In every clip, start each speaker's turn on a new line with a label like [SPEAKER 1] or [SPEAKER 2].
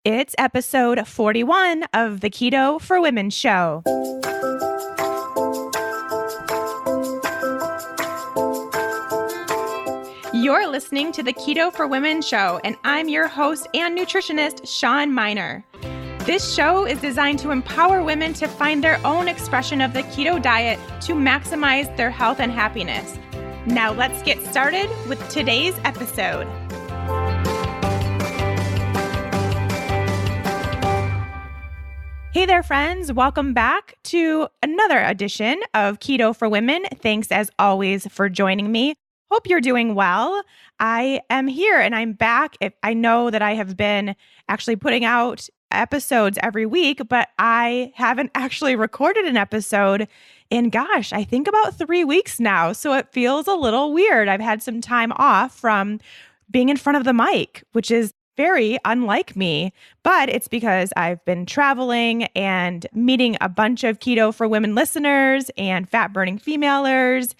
[SPEAKER 1] It's episode 41 of the Keto for Women show. You're listening to the Keto for Women show, and I'm your host and nutritionist, Shawn Miner. This show is designed to empower women to find their own expression of the keto diet to maximize their health and happiness. Now let's get started with today's episode. Hey there, friends. Welcome back to another edition of Keto for Women. Thanks, as always, for joining me. Hope you're doing well. I am here and I'm back. I know that I have been actually putting out episodes every week, but I haven't actually recorded an episode in, I think about 3 weeks now. So it feels a little weird. I've had some time off from being in front of the mic, which is very unlike me, but it's because I've been traveling and meeting a bunch of Keto for Women listeners and fat burning femalers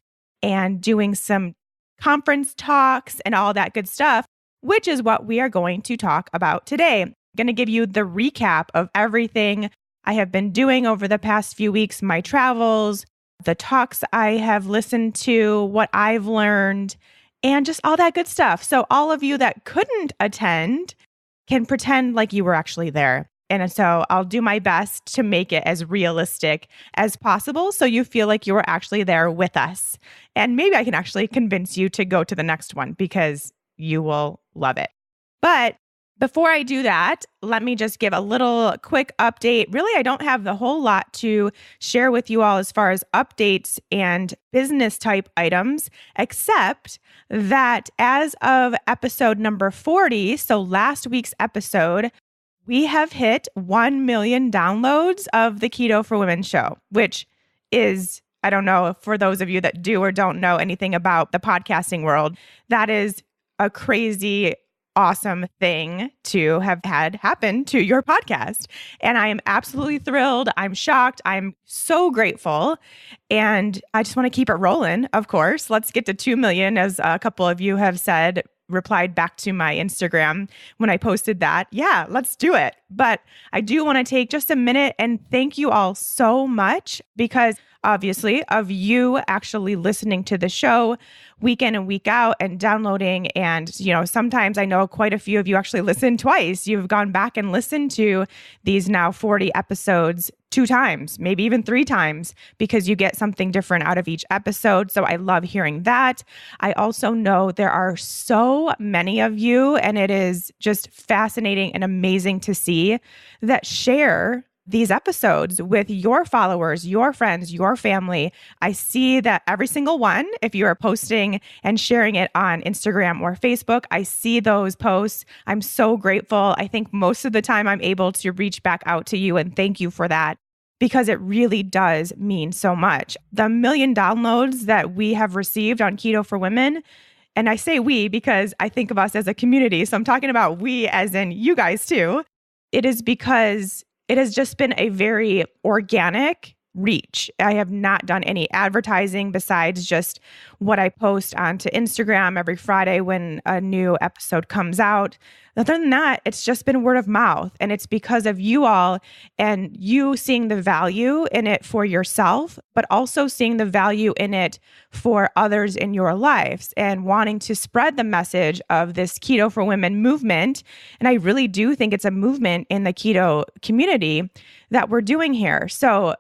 [SPEAKER 1] and doing some conference talks and all that good stuff, which is what we are going to talk about today. I'm going to give you the recap of everything I have been doing over the past few weeks, my travels, the talks I have listened to, what I've learned, and just all that good stuff. So all of you that couldn't attend can pretend like you were actually there. And so I'll do my best to make it as realistic as possible so you feel like you were actually there with us. And maybe I can actually convince you to go to the next one because you will love it. But before I do that, let me just give a little quick update. Really, I don't have the whole lot to share with you all as far as updates and business type items, except that as of episode number 40, so last week's episode, we have hit 1 million downloads of the Keto for Women show, which is, I don't know, for those of you that do or don't know anything about the podcasting world, that is a crazy awesome thing to have had happen to your podcast. And I am absolutely thrilled. I'm shocked. I'm so grateful. And I just want to keep it rolling, of course. Let's get to 2 million, as a couple of you have said, replied back to my Instagram when I posted that. Yeah, let's do it. But I do want to take just a minute and thank you all so much because obviously of you actually listening to the show week in and week out and downloading. And, sometimes I know quite a few of you actually listen twice. You've gone back and listened to these now 40 episodes 2 times, maybe even 3 times, because you get something different out of each episode. So I love hearing that. I also know there are so many of you, and it is just fascinating and amazing to see that share these episodes with your followers, your friends, your family. I see that every single one, if you are posting and sharing it on Instagram or Facebook, I see those posts. I'm so grateful. I think most of the time I'm able to reach back out to you and thank you for that because it really does mean so much. The 1 million downloads that we have received on Keto for Women, and I say we because I think of us as a community, so I'm talking about we as in you guys too. It is because it has just been a very organic reach. I have not done any advertising besides just what I post onto Instagram every Friday when a new episode comes out. Other than that, it's just been word of mouth. And it's because of you all and you seeing the value in it for yourself, but also seeing the value in it for others in your lives and wanting to spread the message of this Keto for Women movement. And I really do think it's a movement in the keto community that we're doing here. So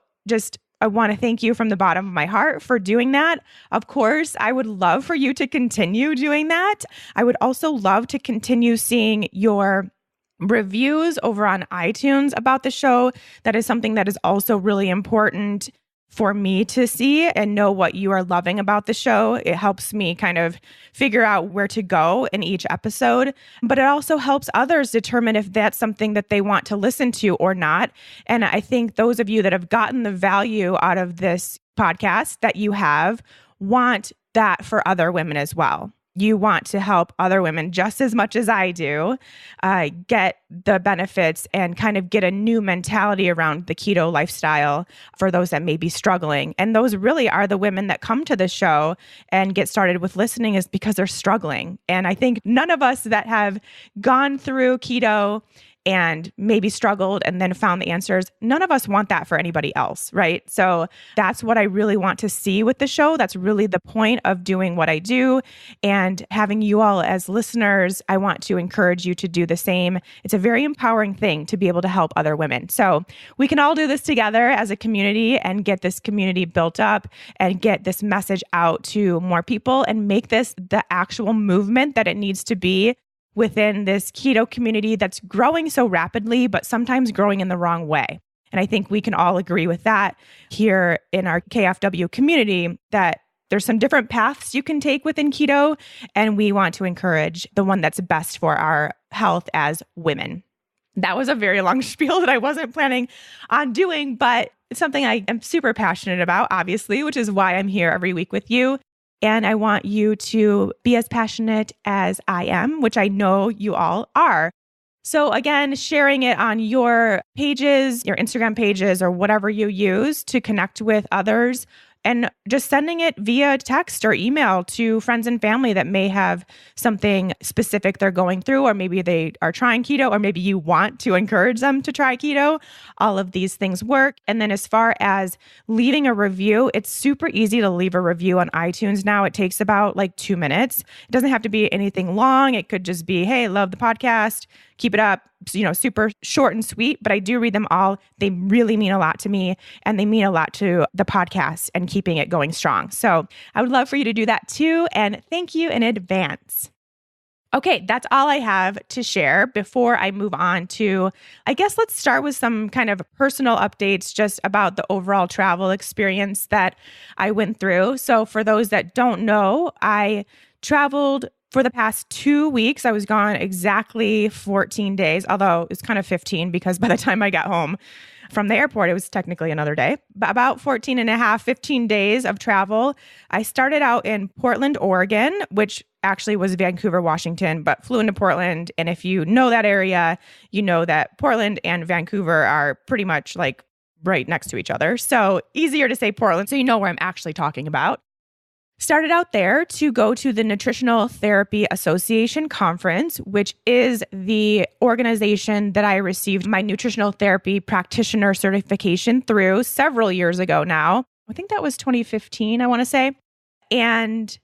[SPEAKER 1] I want to thank you from the bottom of my heart for doing that. Of course, I would love for you to continue doing that. I would also love to continue seeing your reviews over on iTunes about the show. That is something that is also really important for me to see and know what you are loving about the show. It helps me kind of figure out where to go in each episode, but it also helps others determine if that's something that they want to listen to or not. And I think those of you that have gotten the value out of this podcast that you have want that for other women as well. You want to help other women just as much as I do get the benefits and kind of get a new mentality around the keto lifestyle for those that may be struggling. And those really are the women that come to the show and get started with listening is because they're struggling. And I think none of us that have gone through keto and maybe struggled and then found the answers. None of us want that for anybody else, right? So that's what I really want to see with the show. That's really the point of doing what I do. And having you all as listeners, I want to encourage you to do the same. It's a very empowering thing to be able to help other women. So we can all do this together as a community and get this community built up and get this message out to more people and make this the actual movement that it needs to be within this keto community that's growing so rapidly, but sometimes growing in the wrong way. And I think we can all agree with that here in our KFW community, that there's some different paths you can take within keto, and we want to encourage the one that's best for our health as women. That was a very long spiel that I wasn't planning on doing, but it's something I am super passionate about, obviously, which is why I'm here every week with you. And I want you to be as passionate as I am, which I know you all are. So again, sharing it on your pages, your Instagram pages, or whatever you use to connect with others, and just sending it via text or email to friends and family that may have something specific they're going through, or maybe they are trying keto, or maybe you want to encourage them to try keto. All of these things work. And then as far as leaving a review, it's super easy to leave a review on iTunes now. It takes about 2 minutes. It doesn't have to be anything long. It could just be, hey, love the podcast. Keep it up, super short and sweet, but I do read them all. They really mean a lot to me, and they mean a lot to the podcast and keeping it going strong. So I would love for you to do that too. And thank you in advance. Okay, that's all I have to share before I move on to, I guess let's start with some kind of personal updates just about the overall travel experience that I went through. So for those that don't know, I traveled for the past 2 weeks. I was gone exactly 14 days, although it's kind of 15 because by the time I got home from the airport, it was technically another day. But about 14 and a half, 15 days of travel. I started out in Portland, Oregon, which actually was Vancouver, Washington, but flew into Portland. And if you know that area, you know that Portland and Vancouver are pretty much right next to each other. So easier to say Portland, so you know where I'm actually talking about. Started out there to go to the Nutritional Therapy Association conference, which is the organization that I received my nutritional therapy practitioner certification through several years ago now. I think that was 2015, I want to say. And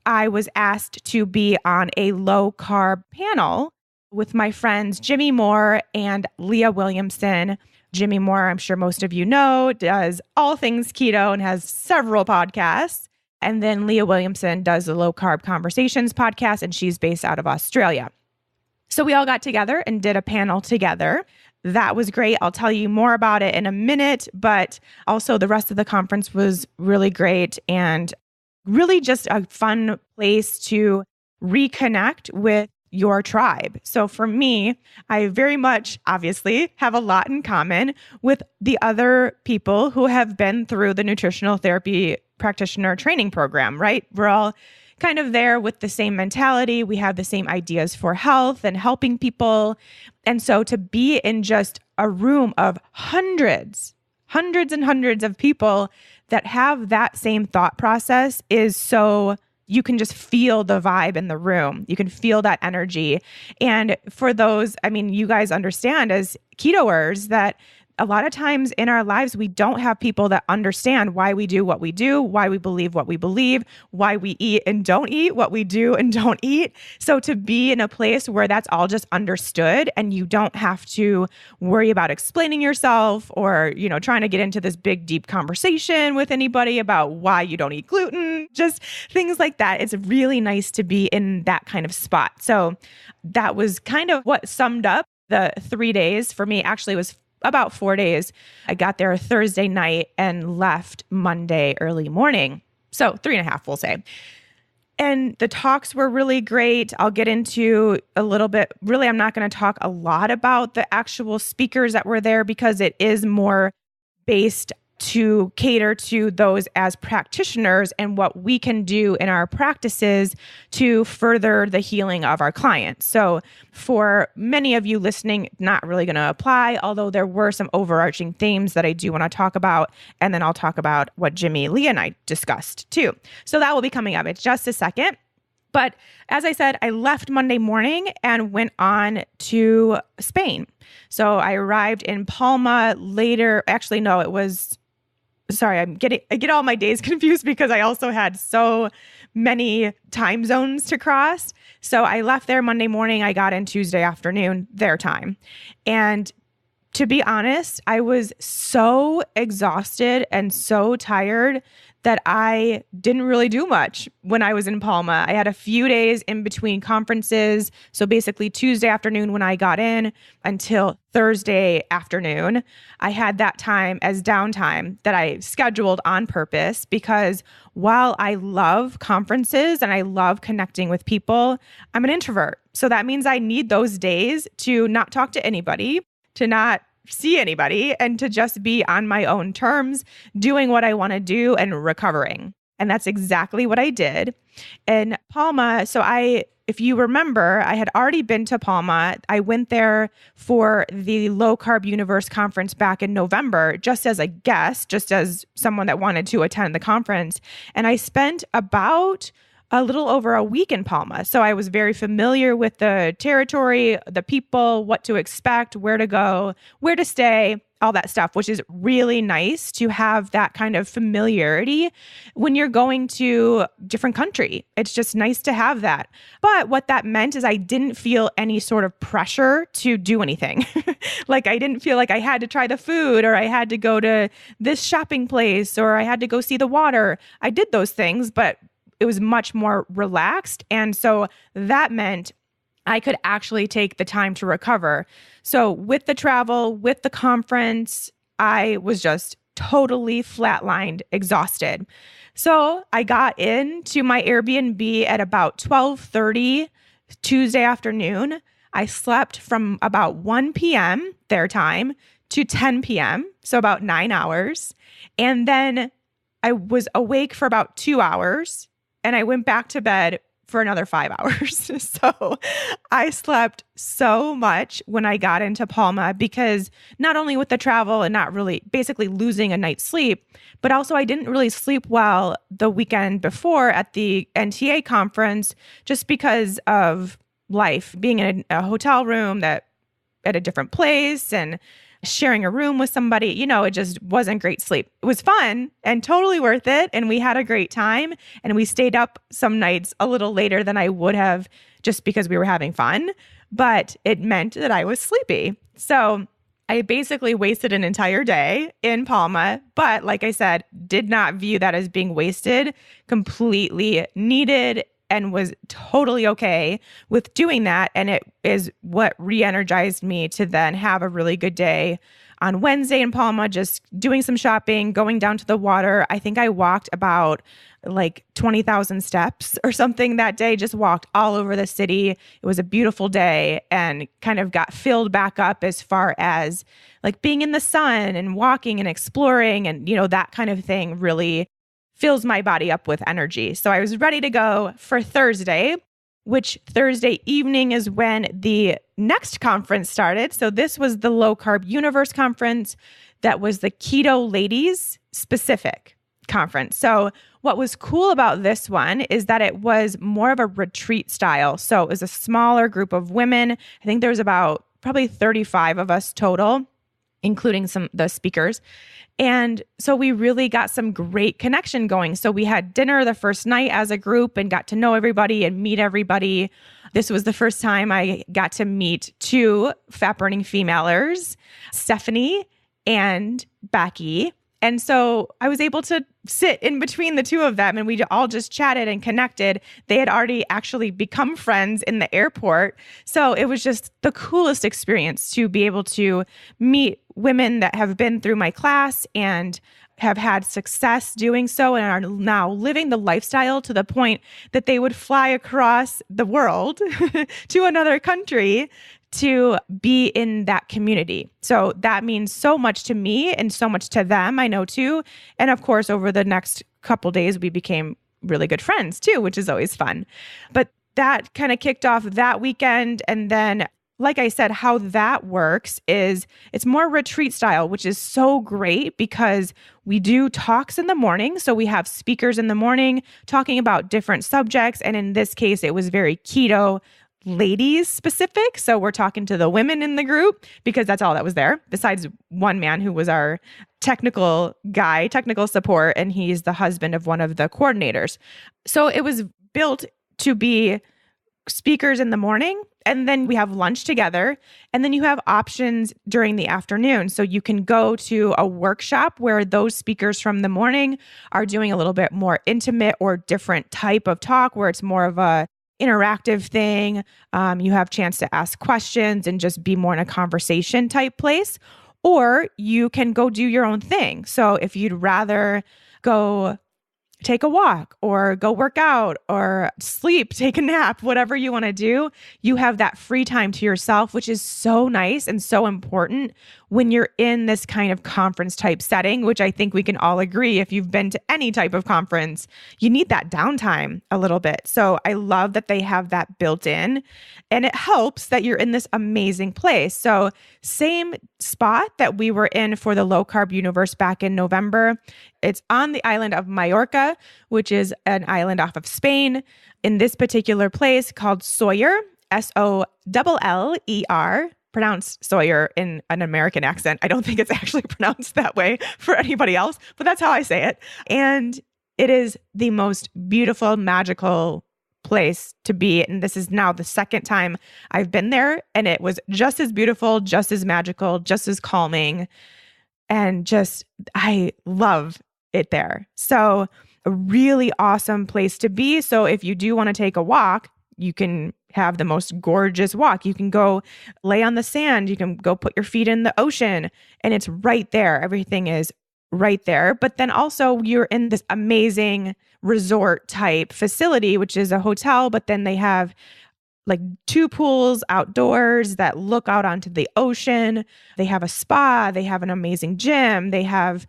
[SPEAKER 1] I was asked to be on a low carb panel with my friends Jimmy Moore and Leah Williamson. Jimmy Moore, I'm sure most of you know, does all things keto and has several podcasts. And then Leah Williamson does the Low Carb Conversations podcast, and she's based out of Australia. So we all got together and did a panel together. That was great. I'll tell you more about it in a minute, but also the rest of the conference was really great and really just a fun place to reconnect with your tribe. So for me, I very much obviously have a lot in common with the other people who have been through the nutritional therapy practitioner training program, right? We're all kind of there with the same mentality. We have the same ideas for health and helping people. And so to be in just a room of hundreds and hundreds of people that have that same thought process is so, you can just feel the vibe in the room. You can feel that energy. And for those, you guys understand as ketoers that a lot of times in our lives, we don't have people that understand why we do what we do, why we believe what we believe, why we eat and don't eat what we do and don't eat. So to be in a place where that's all just understood and you don't have to worry about explaining yourself or, trying to get into this big, deep conversation with anybody about why you don't eat gluten, just things like that. It's really nice to be in that kind of spot. So that was kind of what summed up the 3 days for me. Actually, it was about 4 days. I got there Thursday night and left Monday early morning. So 3.5, we'll say. And the talks were really great. I'll get into a little bit. Really, I'm not going to talk a lot about the actual speakers that were there because it is more based to cater to those as practitioners and what we can do in our practices to further the healing of our clients. So for many of you listening, not really going to apply, although there were some overarching themes that I do want to talk about. And then I'll talk about what Jimmy, Leah, and I discussed too. So that will be coming up in just a second. But as I said, I left Monday morning and went on to Spain. So I arrived in Palma later. Actually, no, it was, sorry, I get all my days confused because I also had so many time zones to cross. So I left there Monday morning. I got in Tuesday afternoon, their time. And to be honest, I was so exhausted and so tired that I didn't really do much when I was in Palma. I had a few days in between conferences. So basically Tuesday afternoon when I got in until Thursday afternoon, I had that time as downtime that I scheduled on purpose because while I love conferences and I love connecting with people, I'm an introvert. So that means I need those days to not talk to anybody, to not see anybody, and to just be on my own terms, doing what I want to do and recovering. And that's exactly what I did in Palma. So if you remember, I had already been to Palma. I went there for the Low Carb Universe conference back in November, just as a guest, just as someone that wanted to attend the conference. And I spent about a little over a week in Palma. So I was very familiar with the territory, the people, what to expect, where to go, where to stay, all that stuff, which is really nice to have that kind of familiarity when you're going to a different country. It's just nice to have that. But what that meant is I didn't feel any sort of pressure to do anything. Like I didn't feel like I had to try the food or I had to go to this shopping place or I had to go see the water. I did those things, but it was much more relaxed. And so that meant I could actually take the time to recover. So with the travel, with the conference, I was just totally flatlined, exhausted. So I got into my Airbnb at about 12:30 Tuesday afternoon. I slept from about 1 p.m. their time to 10 p.m., so about 9 hours. And then I was awake for about 2 hours. And I went back to bed for another 5 hours. So I slept so much when I got into Palma because not only with the travel and not really basically losing a night's sleep, but also I didn't really sleep well the weekend before at the NTA conference just because of life, being in a hotel room that at a different place and sharing a room with somebody, it just wasn't great sleep. It was fun and totally worth it. And we had a great time. And we stayed up some nights a little later than I would have just because we were having fun. But it meant that I was sleepy. So I basically wasted an entire day in Palma. But like I said, did not view that as being wasted, completely needed and was totally okay with doing that. And it is what re-energized me to then have a really good day on Wednesday in Palma, just doing some shopping, going down to the water. I think I walked about like 20,000 steps or something that day, just walked all over the city. It was a beautiful day and kind of got filled back up as far as like being in the sun and walking and exploring and, that kind of thing really fills my body up with energy. So I was ready to go for Thursday, which Thursday evening is when the next conference started. So this was the Low Carb Universe conference. That was the Keto Ladies specific conference. So what was cool about this one is that it was more of a retreat style. So it was a smaller group of women. I think there was about probably 35 of us total, including the speakers. And so we really got some great connection going. So we had dinner the first night as a group and got to know everybody and meet everybody. This was the first time I got to meet two fat-burning femalers, Stephanie and Becky. And so I was able to sit in between the two of them and we all just chatted and connected. They had already actually become friends in the airport. So it was just the coolest experience to be able to meet women that have been through my class and have had success doing so and are now living the lifestyle to the point that they would fly across the world to another country to be in that community. So that means so much to me and so much to them, I know too. And of course, over the next couple days, we became really good friends too, which is always fun. But that kind of kicked off that weekend. And then like I said, how that works is it's more retreat style, which is so great because we do talks in the morning. So we have speakers in the morning talking about different subjects. And in this case, it was very keto ladies specific. So we're talking to the women in the group because that's all that was there, besides one man who was our technical guy, technical support, and he's the husband of one of the coordinators. So it was built to be speakers in the morning, and then we have lunch together, and then you have options during the afternoon. So you can go to a workshop where those speakers from the morning are doing a little bit more intimate or different type of talk where it's more of a interactive thing. You have chance to ask questions and just be more in a conversation type place, or you can go do your own thing. So if you'd rather go take a walk or go work out or sleep, take a nap, whatever you want to do, you have that free time to yourself, which is so nice and so important when you're in this kind of conference type setting, which I think we can all agree, if you've been to any type of conference, you need that downtime a little bit. So I love that they have that built in, and it helps that you're in this amazing place. So same spot that we were in for the Low Carb Universe back in November. It's on the island of Mallorca, which is an island off of Spain, in this particular place called Sawyer, Soller, pronounced Sawyer in an American accent. I don't think it's actually pronounced that way for anybody else, but that's how I say it. And it is the most beautiful, magical place to be. And this is now the second time I've been there, and it was just as beautiful, just as magical, just as calming. And just, I love it there. So a really awesome place to be. So if you do want to take a walk, you can have the most gorgeous walk. You can go lay on the sand. You can go put your feet in the ocean, and it's right there. Everything is right there. But then also you're in this amazing resort type facility, which is a hotel, but then they have like 2 pools outdoors that look out onto the ocean. They have a spa. They have an amazing gym. They have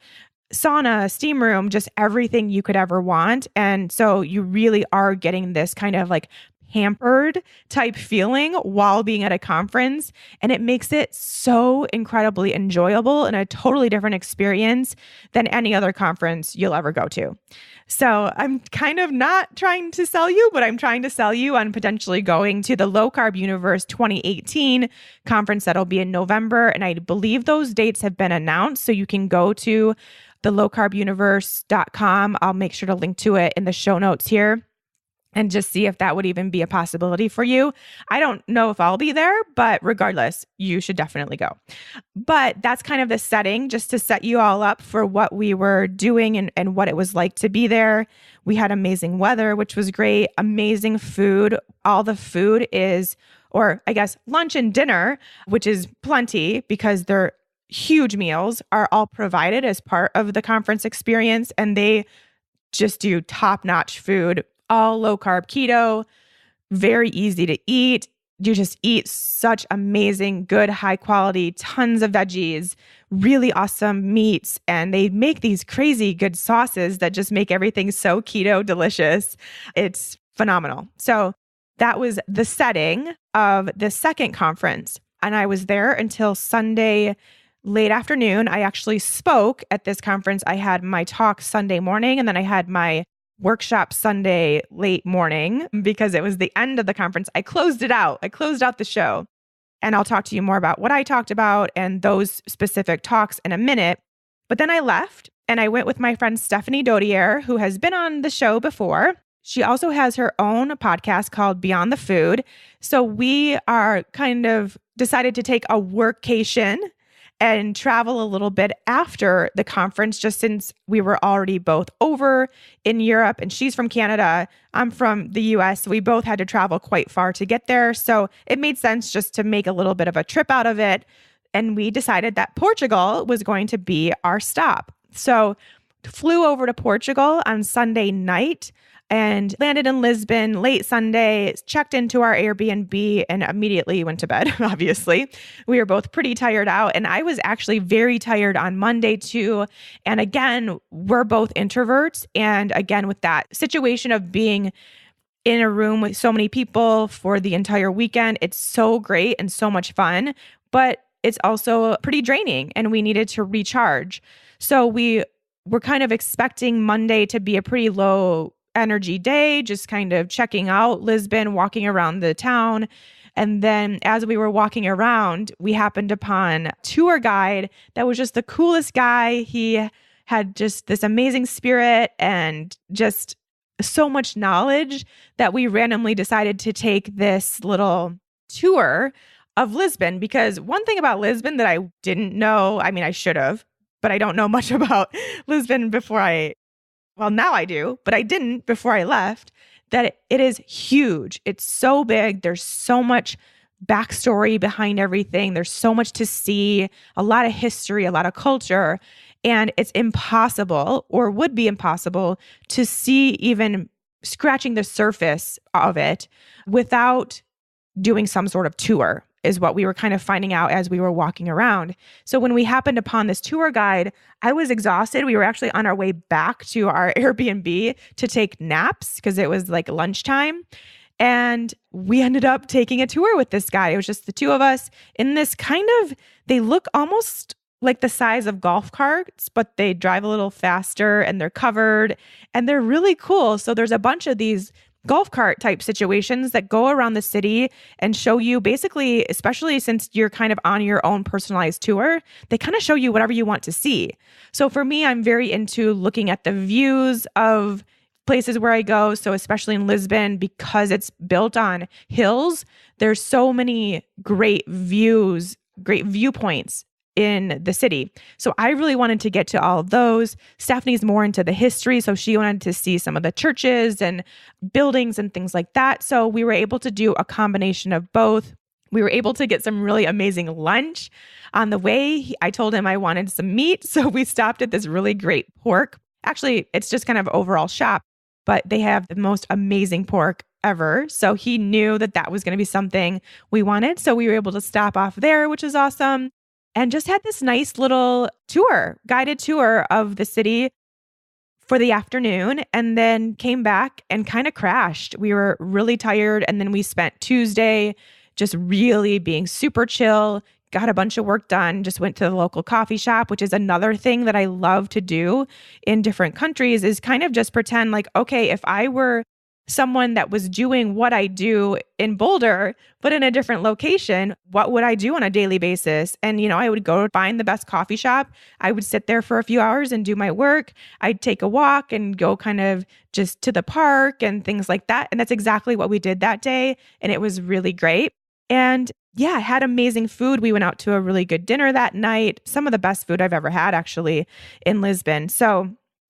[SPEAKER 1] sauna, steam room, just everything you could ever want. And so you really are getting this kind of like pampered type feeling while being at a conference. And it makes it so incredibly enjoyable and a totally different experience than any other conference you'll ever go to. So I'm kind of not trying to sell you, but I'm trying to sell you on potentially going to the Low Carb Universe 2018 conference that'll be in November. And I believe those dates have been announced. So you can go to the lowcarbuniverse.com. I'll make sure to link to it in the show notes here and just see if that would even be a possibility for you. I don't know if I'll be there, but regardless, you should definitely go. But that's kind of the setting, just to set you all up for what we were doing and what it was like to be there. We had amazing weather, which was great, amazing food. All the food is, or I guess lunch and dinner, which is plenty because they're huge meals, are all provided as part of the conference experience. And they just do top-notch food, all low carb keto, very easy to eat. You just eat such amazing, good, high quality, tons of veggies, really awesome meats. And they make these crazy good sauces that just make everything so keto delicious. It's phenomenal. So that was the setting of the second conference. And I was there until Sunday late afternoon. I actually spoke at this conference. I had my talk Sunday morning, and then I had my workshop Sunday late morning because it was the end of the conference. I closed it out. I closed out the show. And I'll talk to you more about what I talked about and those specific talks in a minute. But then I left and I went with my friend Stephanie Dodier, who has been on the show before. She also has her own podcast called Beyond the Food. So we are kind of decided to take a workcation and travel a little bit after the conference, just since we were already both over in Europe, and she's from Canada. I'm from the US. So we both had to travel quite far to get there. So it made sense just to make a little bit of a trip out of it. And we decided that Portugal was going to be our stop. So flew over to Portugal on Sunday night and landed in Lisbon late Sunday, checked into our Airbnb, and immediately went to bed, obviously. We were both pretty tired out, and I was actually very tired on Monday too. And again, we're both introverts. And again, with that situation of being in a room with so many people for the entire weekend. It's so great and so much fun, but it's also pretty draining and we needed to recharge. So we were kind of expecting Monday to be a pretty low energy day, just kind of checking out Lisbon, walking around the town. And then as we were walking around, we happened upon a tour guide that was just the coolest guy. He had just this amazing spirit and just so much knowledge that we randomly decided to take this little tour of Lisbon. Because one thing about Lisbon that I didn't know, I mean, I should have, but I don't know much about Lisbon well, now I do, but I didn't before I left, that it is huge. It's so big. There's so much backstory behind everything. There's so much to see, a lot of history, a lot of culture. And it's impossible, or would be impossible, to see even scratching the surface of it without doing some sort of tour, is what we were kind of finding out as we were walking around. So when we happened upon this tour guide, I was exhausted. We were actually on our way back to our Airbnb to take naps because it was like lunchtime. And we ended up taking a tour with this guy. It was just the two of us in this they look almost like the size of golf carts, but they drive a little faster and they're covered and they're really cool. So there's a bunch of these golf cart type situations that go around the city and show you basically, especially since you're kind of on your own personalized tour, they kind of show you whatever you want to see. So for me, I'm very into looking at the views of places where I go. So especially in Lisbon, because it's built on hills, there's so many great views, great viewpoints in the city. So I really wanted to get to all of those. Stephanie's more into the history, so she wanted to see some of the churches and buildings and things like that. So we were able to do a combination of both. We were able to get some really amazing lunch. On the way, I told him I wanted some meat, so we stopped at this really great pork. Actually, it's just kind of overall shop, but they have the most amazing pork ever. So he knew that that was going to be something we wanted. So we were able to stop off there, which is awesome. And just had this nice little guided tour of the city for the afternoon, and then came back and kind of crashed. We were really tired. And then we spent Tuesday just really being super chill, got a bunch of work done, just went to the local coffee shop, which is another thing that I love to do in different countries, is kind of just pretend like, okay, if I were someone that was doing what I do in Boulder, but in a different location, what would I do on a daily basis? And, I would go find the best coffee shop. I would sit there for a few hours and do my work. I'd take a walk and go kind of just to the park and things like that. And that's exactly what we did that day. And it was really great. And yeah, I had amazing food. We went out to a really good dinner that night. Some of the best food I've ever had, actually, in Lisbon.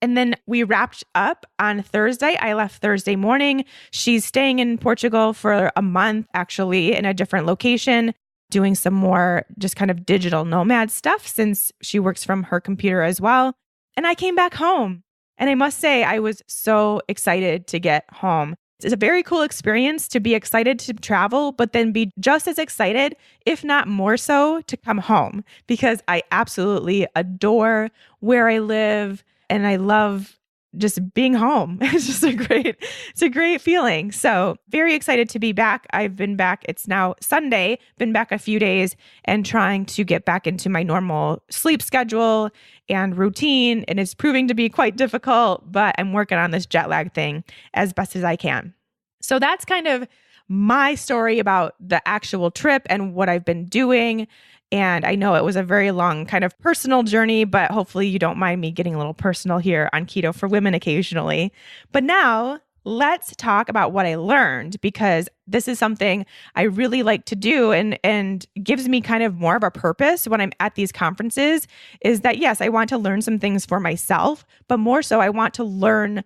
[SPEAKER 1] And then we wrapped up on Thursday. I left Thursday morning. She's staying in Portugal for a month, actually, in a different location, doing some more just kind of digital nomad stuff since she works from her computer as well. And I came back home. And I must say, I was so excited to get home. It's a very cool experience to be excited to travel, but then be just as excited, if not more so, to come home, because I absolutely adore where I live. And I love just being home. It's a great feeling. So very excited to be back. I've been back. It's now Sunday, been back a few days and trying to get back into my normal sleep schedule and routine. And it's proving to be quite difficult, but I'm working on this jet lag thing as best as I can. So that's kind of my story about the actual trip and what I've been doing. And I know it was a very long kind of personal journey, but hopefully you don't mind me getting a little personal here on Keto for Women occasionally. But now let's talk about what I learned, because this is something I really like to do and gives me kind of more of a purpose when I'm at these conferences, is that, yes, I want to learn some things for myself, but more so I want to learn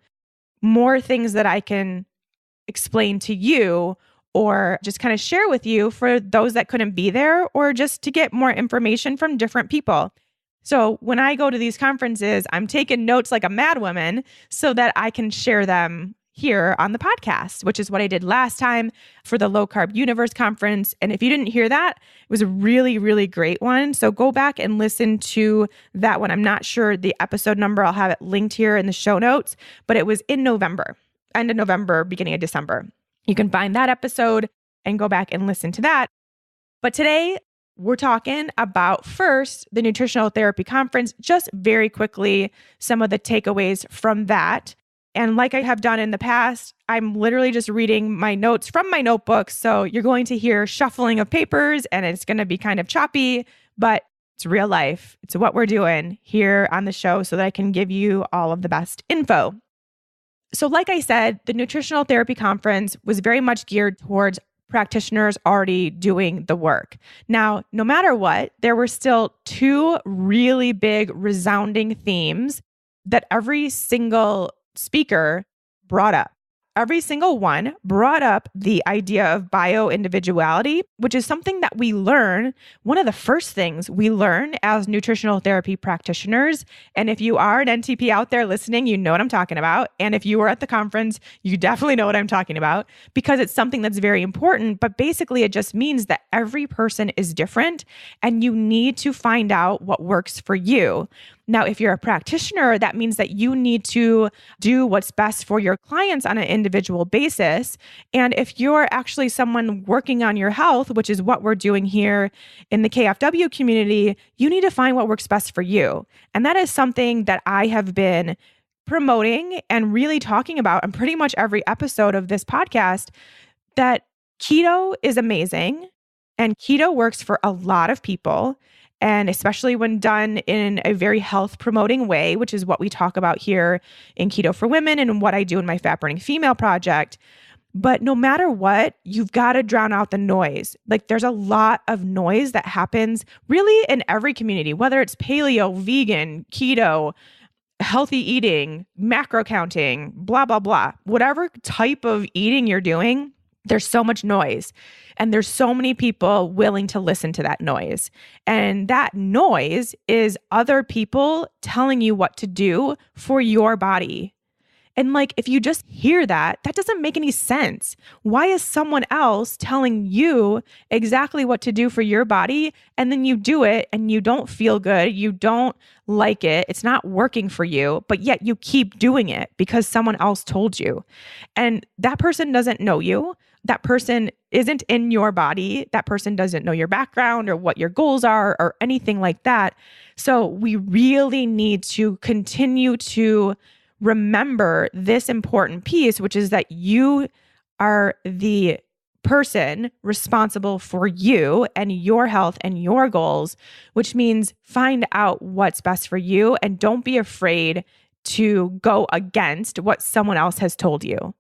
[SPEAKER 1] more things that I can explain to you or just kind of share with you for those that couldn't be there, or just to get more information from different people. So when I go to these conferences, I'm taking notes like a madwoman so that I can share them here on the podcast, which is what I did last time for the Low Carb Universe conference. And if you didn't hear that, it was a really, really great one. So go back and listen to that one. I'm not sure the episode number. I'll have it linked here in the show notes, but it was in November. end of November, beginning of December. You can find that episode and go back and listen to that. But today we're talking about first the Nutritional Therapy Conference, just very quickly, some of the takeaways from that. And like I have done in the past, I'm literally just reading my notes from my notebook. So you're going to hear shuffling of papers and it's going to be kind of choppy, but it's real life. It's what we're doing here on the show so that I can give you all of the best info. So like I said, the Nutritional Therapy Conference was very much geared towards practitioners already doing the work. Now, no matter what, there were still two really big resounding themes that every single speaker brought up. Every single one brought up the idea of bio-individuality, which is something that we learn. One of the first things we learn as nutritional therapy practitioners. And if you are an NTP out there listening, you know what I'm talking about. And if you were at the conference, you definitely know what I'm talking about because it's something that's very important. But basically, it just means that every person is different and you need to find out what works for you. Now, if you're a practitioner, that means that you need to do what's best for your clients on an individual basis. And if you're actually someone working on your health, which is what we're doing here in the KFW community, you need to find what works best for you. And that is something that I have been promoting and really talking about on pretty much every episode of this podcast, that keto is amazing and keto works for a lot of people. And especially when done in a very health promoting way, which is what we talk about here in Keto for Women and what I do in my Fat Burning Female project. But no matter what, you've got to drown out the noise. Like there's a lot of noise that happens really in every community, whether it's paleo, vegan, keto, healthy eating, macro counting, blah, blah, blah. Whatever type of eating you're doing, there's so much noise and there's so many people willing to listen to that noise. And that noise is other people telling you what to do for your body. And like, if you just hear that, that doesn't make any sense. Why is someone else telling you exactly what to do for your body? And then you do it and you don't feel good. You don't like it. It's not working for you, but yet you keep doing it because someone else told you. And that person doesn't know you. That person isn't in your body. That person doesn't know your background or what your goals are or anything like that. So we really need to continue to remember this important piece, which is that you are the person responsible for you and your health and your goals, which means find out what's best for you and don't be afraid to go against what someone else has told you.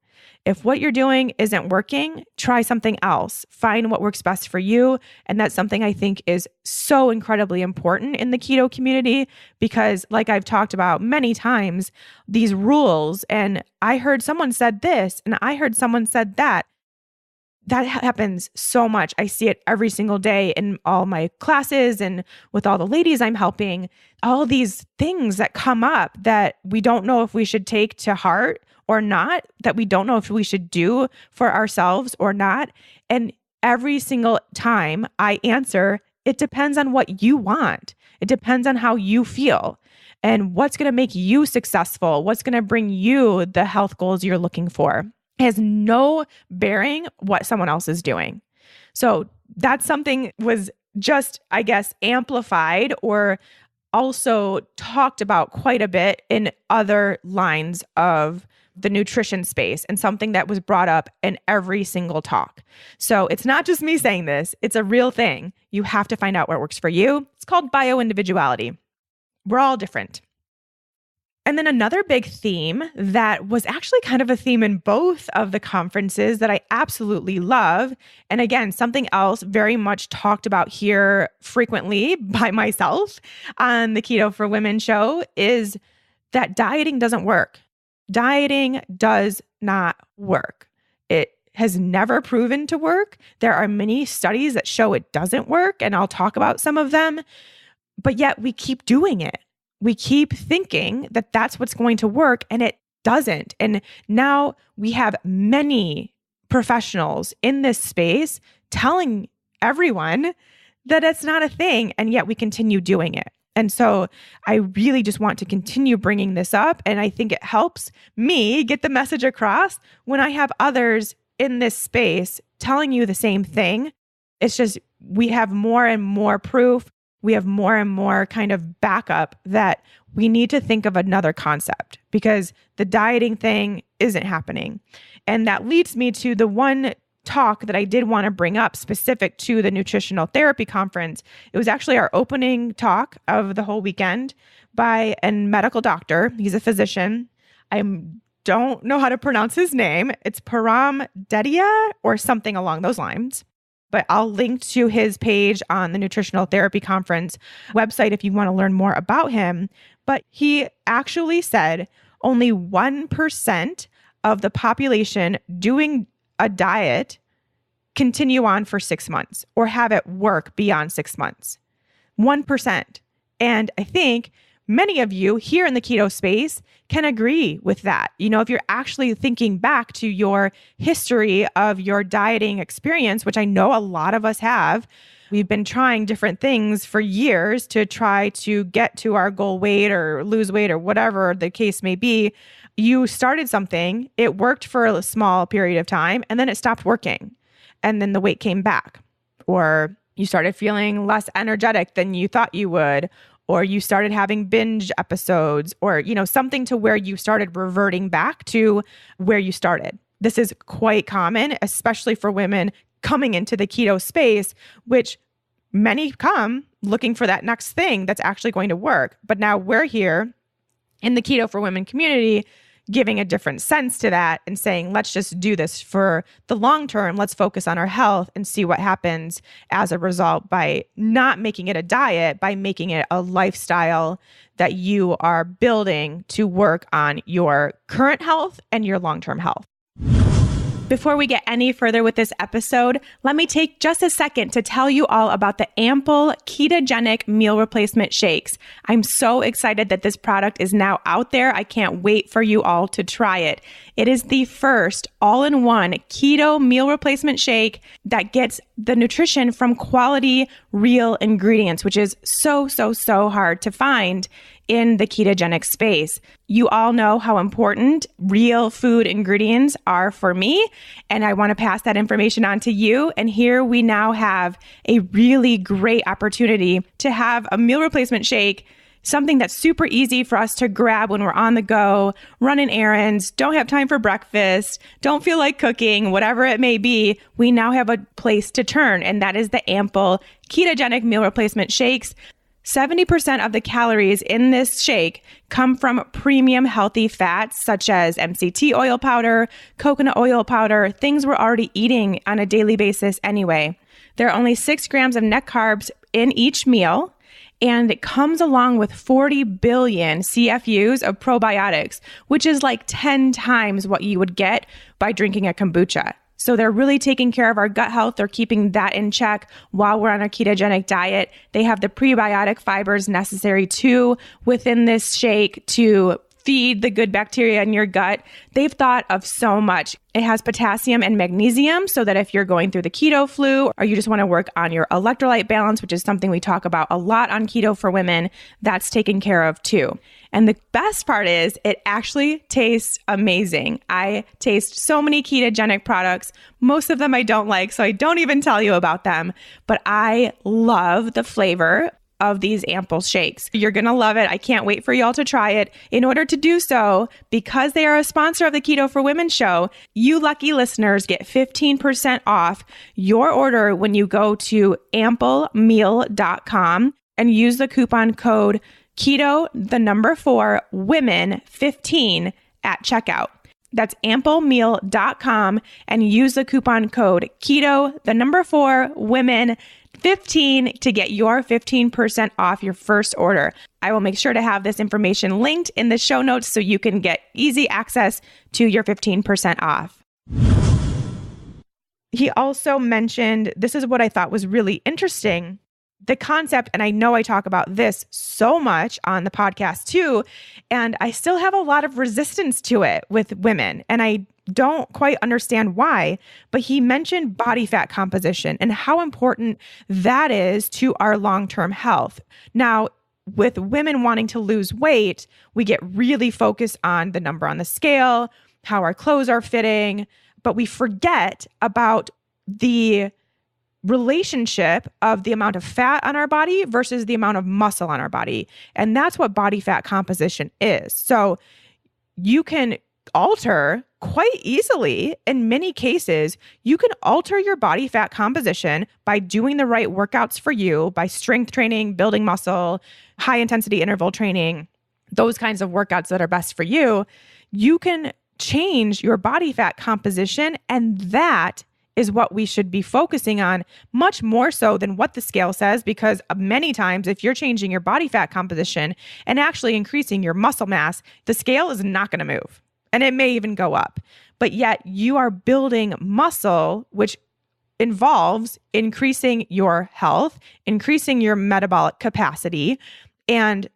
[SPEAKER 1] If what you're doing isn't working, try something else. Find what works best for you. And that's something I think is so incredibly important in the keto community because, like I've talked about many times, these rules, and I heard someone said this, and I heard someone said that. That happens so much. I see it every single day in all my classes and with all the ladies I'm helping, all these things that come up that we don't know if we should take to heart or not, that we don't know if we should do for ourselves or not. And every single time I answer, it depends on what you want. It depends on how you feel and what's going to make you successful, what's going to bring you the health goals you're looking for. It has no bearing what someone else is doing. So that's something was just, I guess, amplified or also talked about quite a bit in other lines of the nutrition space and something that was brought up in every single talk. So it's not just me saying this, it's a real thing. You have to find out what works for you. It's called bio-individuality. We're all different. And then another big theme that was actually kind of a theme in both of the conferences that I absolutely love, and again, something else very much talked about here frequently by myself on the Keto for Women show, is that dieting doesn't work. Dieting does not work. It has never proven to work. There are many studies that show it doesn't work, and I'll talk about some of them, but yet we keep doing it. We keep thinking that that's what's going to work, and it doesn't. And now we have many professionals in this space telling everyone that it's not a thing, and yet we continue doing it. And so I really just want to continue bringing this up. And I think it helps me get the message across when I have others in this space telling you the same thing. It's just, we have more and more proof. We have more and more kind of backup that we need to think of another concept because the dieting thing isn't happening. And that leads me to the one talk that I did want to bring up specific to the nutritional therapy conference. It was actually our opening talk of the whole weekend by a medical doctor. He's a physician. I don't know how to pronounce his name. It's Param Dedia or something along those lines. But I'll link to his page on the Nutritional Therapy Conference website if you want to learn more about him. But he actually said only 1% of the population doing a diet continue on for 6 months or have it work beyond 6 months. 1%. And I think many of you here in the keto space can agree with that. You know, if you're actually thinking back to your history of your dieting experience, which I know a lot of us have, we've been trying different things for years to try to get to our goal weight or lose weight or whatever the case may be. You started something, it worked for a small period of time, and then it stopped working. And then the weight came back. Or you started feeling less energetic than you thought you would. Or you started having binge episodes, or, you know, something to where you started reverting back to where you started. This is quite common, especially for women coming into the keto space, which many come looking for that next thing that's actually going to work. But now we're here in the Keto for Women community, giving a different sense to that and saying, let's just do this for the long term. Let's focus on our health and see what happens as a result by not making it a diet, by making it a lifestyle that you are building to work on your current health and your long-term health. Before we get any further with this episode, let me take just a second to tell you all about the Ample Ketogenic Meal Replacement Shakes. I'm so excited that this product is now out there. I can't wait for you all to try it. It is the first all-in-one keto meal replacement shake that gets the nutrition from quality, real ingredients, which is so hard to find in the ketogenic space. You all know how important real food ingredients are for me, and I want to pass that information on to you. And here we now have a really great opportunity to have a meal replacement shake, something that's super easy for us to grab when we're on the go, running errands, don't have time for breakfast, don't feel like cooking, whatever it may be. We now have a place to turn, and that is the Ample Ketogenic Meal Replacement Shakes. 70% of the calories in this shake come from premium healthy fats such as MCT oil powder, coconut oil powder, things we're already eating on a daily basis anyway. There are only 6 grams of net carbs in each meal, and it comes along with 40 billion CFUs of probiotics, which is like 10 times what you would get by drinking a kombucha. So they're really taking care of our gut health. They're keeping that in check while we're on a ketogenic diet. They have the prebiotic fibers necessary too within this shake to feed the good bacteria in your gut. They've thought of so much. It has potassium and magnesium so that if you're going through the keto flu or you just want to work on your electrolyte balance, which is something we talk about a lot on Keto for Women, that's taken care of too. And the best part is it actually tastes amazing. I taste so many ketogenic products. Most of them I don't like, so I don't even tell you about them, but I love the flavor of these Ample shakes. You're going to love it. I can't wait for y'all to try it. In order to do so, because they are a sponsor of the Keto for Women show, you lucky listeners get 15% off your order when you go to amplemeal.com and use the coupon code keto4women15 at checkout. That's amplemeal.com and use the coupon code keto4women15 to get your 15% off your first order. I will make sure to have this information linked in the show notes so you can get easy access to your 15% off. He also mentioned, this is what I thought was really interesting, the concept, and I know I talk about this so much on the podcast too, and I still have a lot of resistance to it with women, and I don't quite understand why, but he mentioned body fat composition and how important that is to our long-term health. Now, with women wanting to lose weight, we get really focused on the number on the scale, how our clothes are fitting, but we forget about the relationship of the amount of fat on our body versus the amount of muscle on our body. And that's what body fat composition is. So you can alter quite easily. In many cases, you can alter your body fat composition by doing the right workouts for you, by strength training, building muscle, high intensity interval training, those kinds of workouts that are best for you. You can change your body fat composition, and that is what we should be focusing on much more so than what the scale says, because many times if you're changing your body fat composition and actually increasing your muscle mass, the scale is not going to move and it may even go up. But yet you are building muscle, which involves increasing your health, increasing your metabolic capacity, and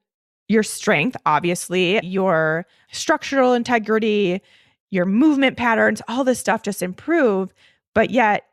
[SPEAKER 1] your strength, obviously, your structural integrity, your movement patterns, all this stuff just improve. But yet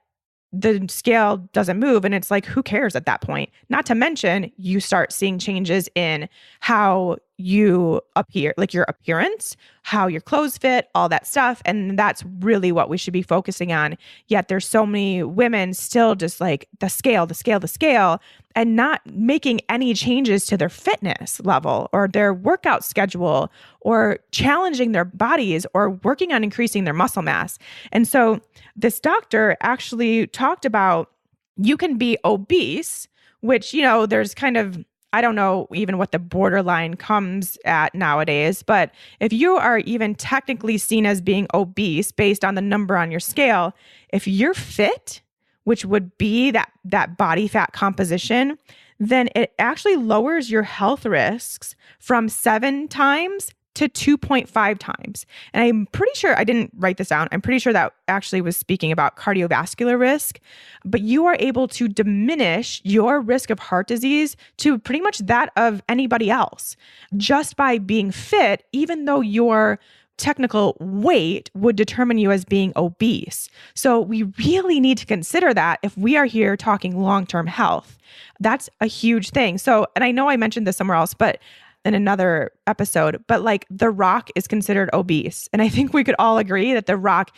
[SPEAKER 1] the scale doesn't move. And it's like, who cares at that point? Not to mention, you start seeing changes in how you appear, like your appearance, how your clothes fit, all that stuff. And that's really what we should be focusing on. Yet there's so many women still just like the scale, and not making any changes to their fitness level or their workout schedule or challenging their bodies or working on increasing their muscle mass. And so this doctor actually talked about you can be obese, which, there's kind of, I don't know even what the borderline comes at nowadays, but if you are even technically seen as being obese based on the number on your scale, if you're fit, which would be that body fat composition, then it actually lowers your health risks from 7 times to 2.5 times. And I'm pretty sure, I didn't write this down, I'm pretty sure that actually was speaking about cardiovascular risk, but you are able to diminish your risk of heart disease to pretty much that of anybody else just by being fit, even though your technical weight would determine you as being obese. So we really need to consider that if we are here talking long-term health. That's a huge thing. So, and I know I mentioned this somewhere else, but in another episode, but like The Rock is considered obese. And I think we could all agree that The Rock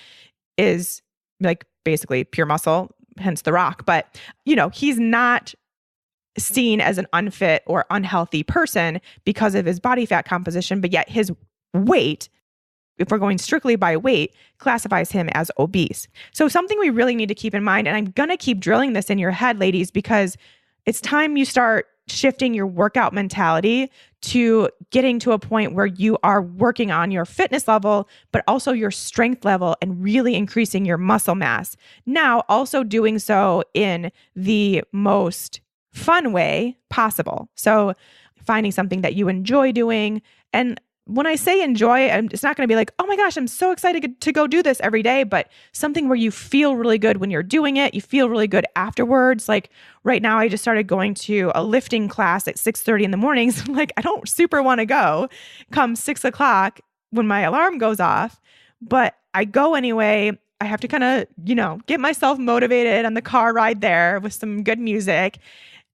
[SPEAKER 1] is like basically pure muscle, hence The Rock. But, he's not seen as an unfit or unhealthy person because of his body fat composition, but yet his weight, if we're going strictly by weight, classifies him as obese. So something we really need to keep in mind, and I'm going to keep drilling this in your head, ladies, because it's time you start shifting your workout mentality to getting to a point where you are working on your fitness level, but also your strength level and really increasing your muscle mass. Now, also doing so in the most fun way possible. So finding something that you enjoy doing. And when I say enjoy, it's not going to be like, oh my gosh, I'm so excited to go do this every day, but something where you feel really good when you're doing it. You feel really good afterwards. Like right now, I just started going to a lifting class at 6:30 in the mornings. Like I don't super want to go come 6 o'clock when my alarm goes off, but I go anyway. I have to kind of, get myself motivated on the car ride there with some good music.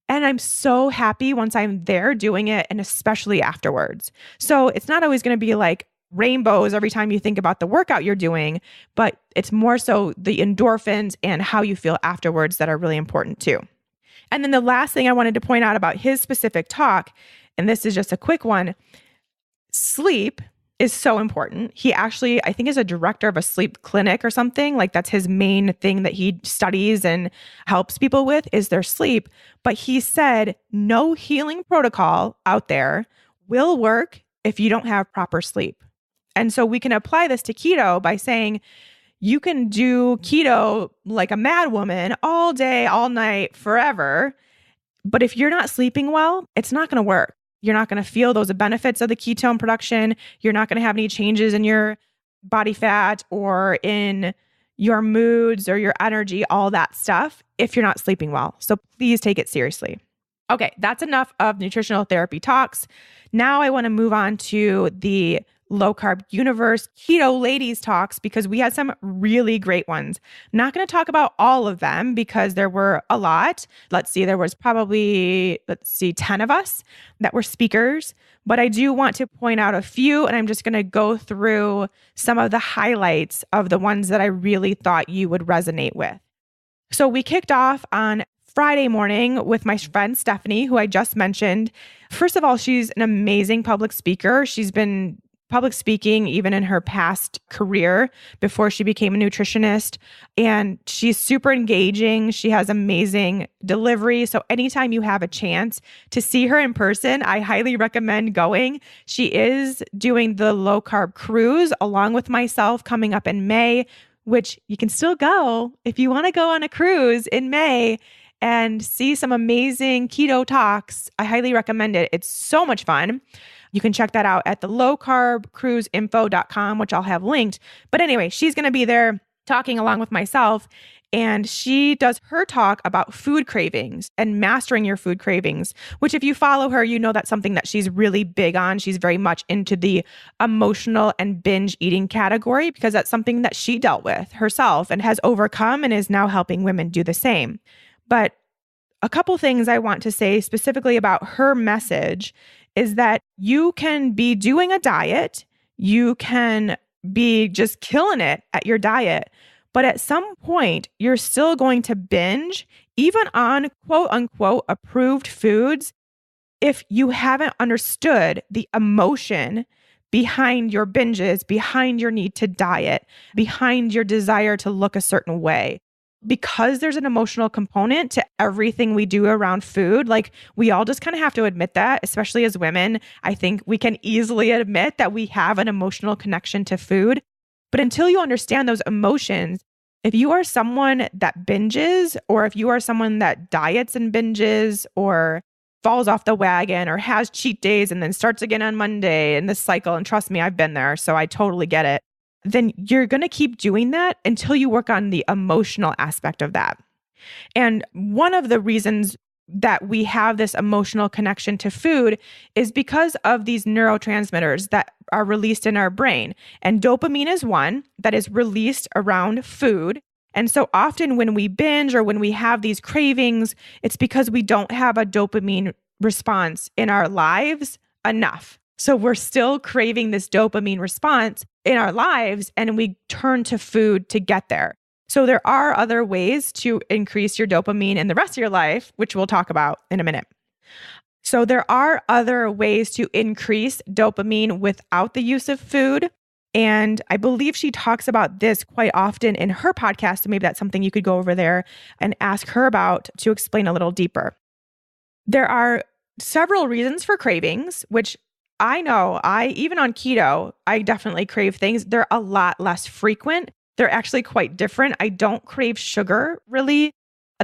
[SPEAKER 1] And I'm so happy once I'm there doing it, and especially afterwards. So it's not always going to be like rainbows every time you think about the workout you're doing, but it's more so the endorphins and how you feel afterwards that are really important too. And then the last thing I wanted to point out about his specific talk, and this is just a quick one, sleep is so important. He actually, I think, is a director of a sleep clinic or something. Like that's his main thing that he studies and helps people with is their sleep. But he said no healing protocol out there will work if you don't have proper sleep. And so we can apply this to keto by saying you can do keto like a mad woman all day, all night, forever. But if you're not sleeping well, it's not going to work. You're not going to feel those benefits of the ketone production. You're not going to have any changes in your body fat or in your moods or your energy, all that stuff, if you're not sleeping well. So please take it seriously. Okay, that's enough of nutritional therapy talks. Now I want to move on to the Low Carb Universe, Keto Ladies Talks, because we had some really great ones. Not going to talk about all of them because there were a lot. Let's see, there was probably, 10 of us that were speakers, but I do want to point out a few, and I'm just going to go through some of the highlights of the ones that I really thought you would resonate with. So we kicked off on Friday morning with my friend Stephanie, who I just mentioned. First of all, she's an amazing public speaker. She's been public speaking even in her past career before she became a nutritionist. And she's super engaging. She has amazing delivery. So anytime you have a chance to see her in person, I highly recommend going. She is doing the low carb cruise along with myself coming up in May, which you can still go if you want to go on a cruise in May and see some amazing keto talks. I highly recommend it. It's so much fun. You can check that out at the lowcarbcruiseinfo.com, which I'll have linked. But anyway, she's going to be there talking along with myself. And she does her talk about food cravings and mastering your food cravings, which if you follow her, you know that's something that she's really big on. She's very much into the emotional and binge eating category because that's something that she dealt with herself and has overcome and is now helping women do the same. But a couple things I want to say specifically about her message is that you can be doing a diet, you can be just killing it at your diet, but at some point, you're still going to binge, even on quote unquote approved foods, if you haven't understood the emotion behind your binges, behind your need to diet, behind your desire to look a certain way. Because there's an emotional component to everything we do around food, like we all just kind of have to admit that, especially as women. I think we can easily admit that we have an emotional connection to food. But until you understand those emotions, if you are someone that binges, or if you are someone that diets and binges, or falls off the wagon, or has cheat days and then starts again on Monday in this cycle, and trust me, I've been there, so I totally get it, then you're going to keep doing that until you work on the emotional aspect of that. And one of the reasons that we have this emotional connection to food is because of these neurotransmitters that are released in our brain. And dopamine is one that is released around food. And so often when we binge or when we have these cravings, it's because we don't have a dopamine response in our lives enough. So we're still craving this dopamine response in our lives, and we turn to food to get there. So there are other ways to increase your dopamine in the rest of your life, which we'll talk about in a minute. So there are other ways to increase dopamine without the use of food. And I believe she talks about this quite often in her podcast. So maybe that's something you could go over there and ask her about to explain a little deeper. There are several reasons for cravings, which I know even on keto, I definitely crave things. They're a lot less frequent. They're actually quite different. I don't crave sugar really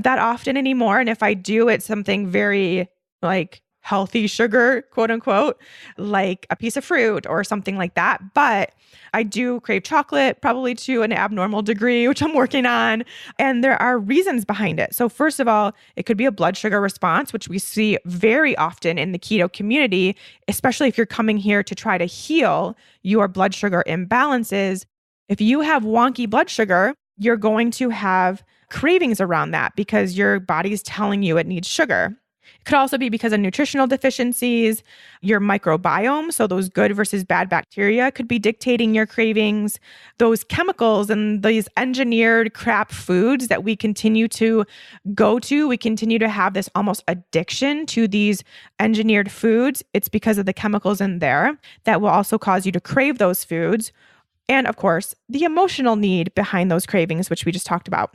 [SPEAKER 1] that often anymore. And if I do, it's something very like healthy sugar, quote unquote, like a piece of fruit or something like that. But I do crave chocolate, probably to an abnormal degree, which I'm working on. And there are reasons behind it. So first of all, it could be a blood sugar response, which we see very often in the keto community, especially if you're coming here to try to heal your blood sugar imbalances. If you have wonky blood sugar, you're going to have cravings around that because your body's telling you it needs sugar. It could also be because of nutritional deficiencies, your microbiome, so those good versus bad bacteria could be dictating your cravings, those chemicals and these engineered crap foods that we continue to go to. We continue to have this almost addiction to these engineered foods. It's because of the chemicals in there that will also cause you to crave those foods. And of course, the emotional need behind those cravings, which we just talked about.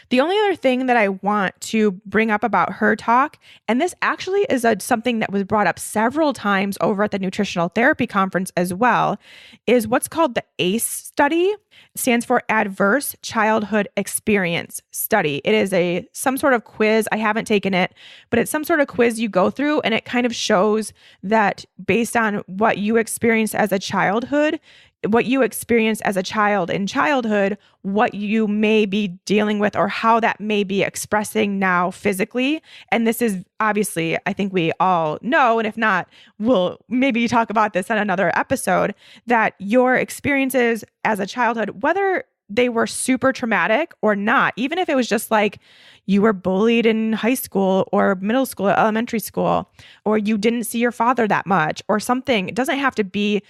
[SPEAKER 1] The only other thing that I want to bring up about her talk, and this actually is something that was brought up several times over at the Nutritional Therapy Conference as well, is what's called the ACE study. It stands for Adverse Childhood Experience Study. It is some sort of quiz. I haven't taken it, but it's some sort of quiz you go through, and it kind of shows that based on what you experienced as a childhood, what you experienced as a child in childhood, what you may be dealing with, or how that may be expressing now physically. And this is obviously, I think we all know, and if not, we'll maybe talk about this on another episode, that your experiences as a childhood, whether they were super traumatic or not, even if it was just like you were bullied in high school or middle school or elementary school, or you didn't see your father that much or something, it doesn't have to be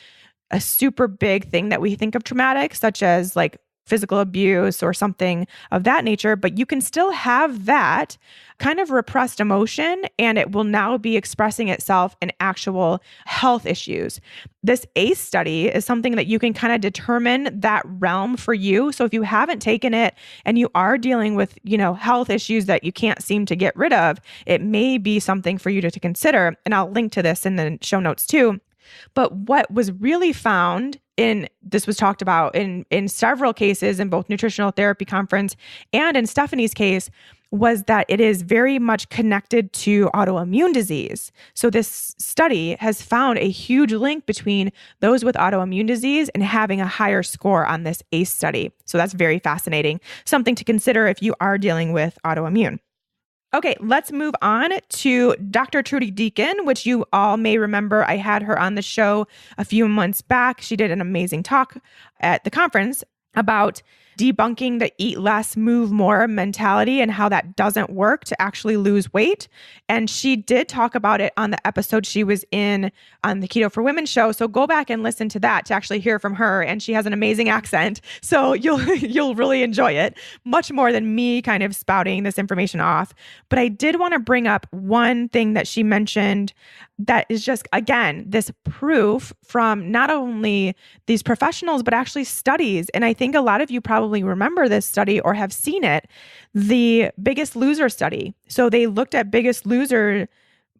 [SPEAKER 1] a super big thing that we think of traumatic, such as like physical abuse or something of that nature, but you can still have that kind of repressed emotion and it will now be expressing itself in actual health issues. This ACE study is something that you can kind of determine that realm for you. So if you haven't taken it and you are dealing with, health issues that you can't seem to get rid of, it may be something for you to consider. And I'll link to this in the show notes too. But what was really found this was talked about in several cases in both Nutritional Therapy Conference and in Stephanie's case, was that it is very much connected to autoimmune disease. So this study has found a huge link between those with autoimmune disease and having a higher score on this ACE study. So that's very fascinating. Something to consider if you are dealing with autoimmune. Okay, let's move on to Dr. Trudy Deacon, which you all may remember. I had her on the show a few months back. She did an amazing talk at the conference about debunking the eat less, move more mentality and how that doesn't work to actually lose weight. And she did talk about it on the episode she was in on the Keto for Women show. So go back and listen to that to actually hear from her. And she has an amazing accent. So you'll really enjoy it, much more than me kind of spouting this information off. But I did want to bring up one thing that she mentioned that is just, again, this proof from not only these professionals, but actually studies. And I think a lot of you probably remember this study or have seen it, the Biggest Loser study. So they looked at Biggest Loser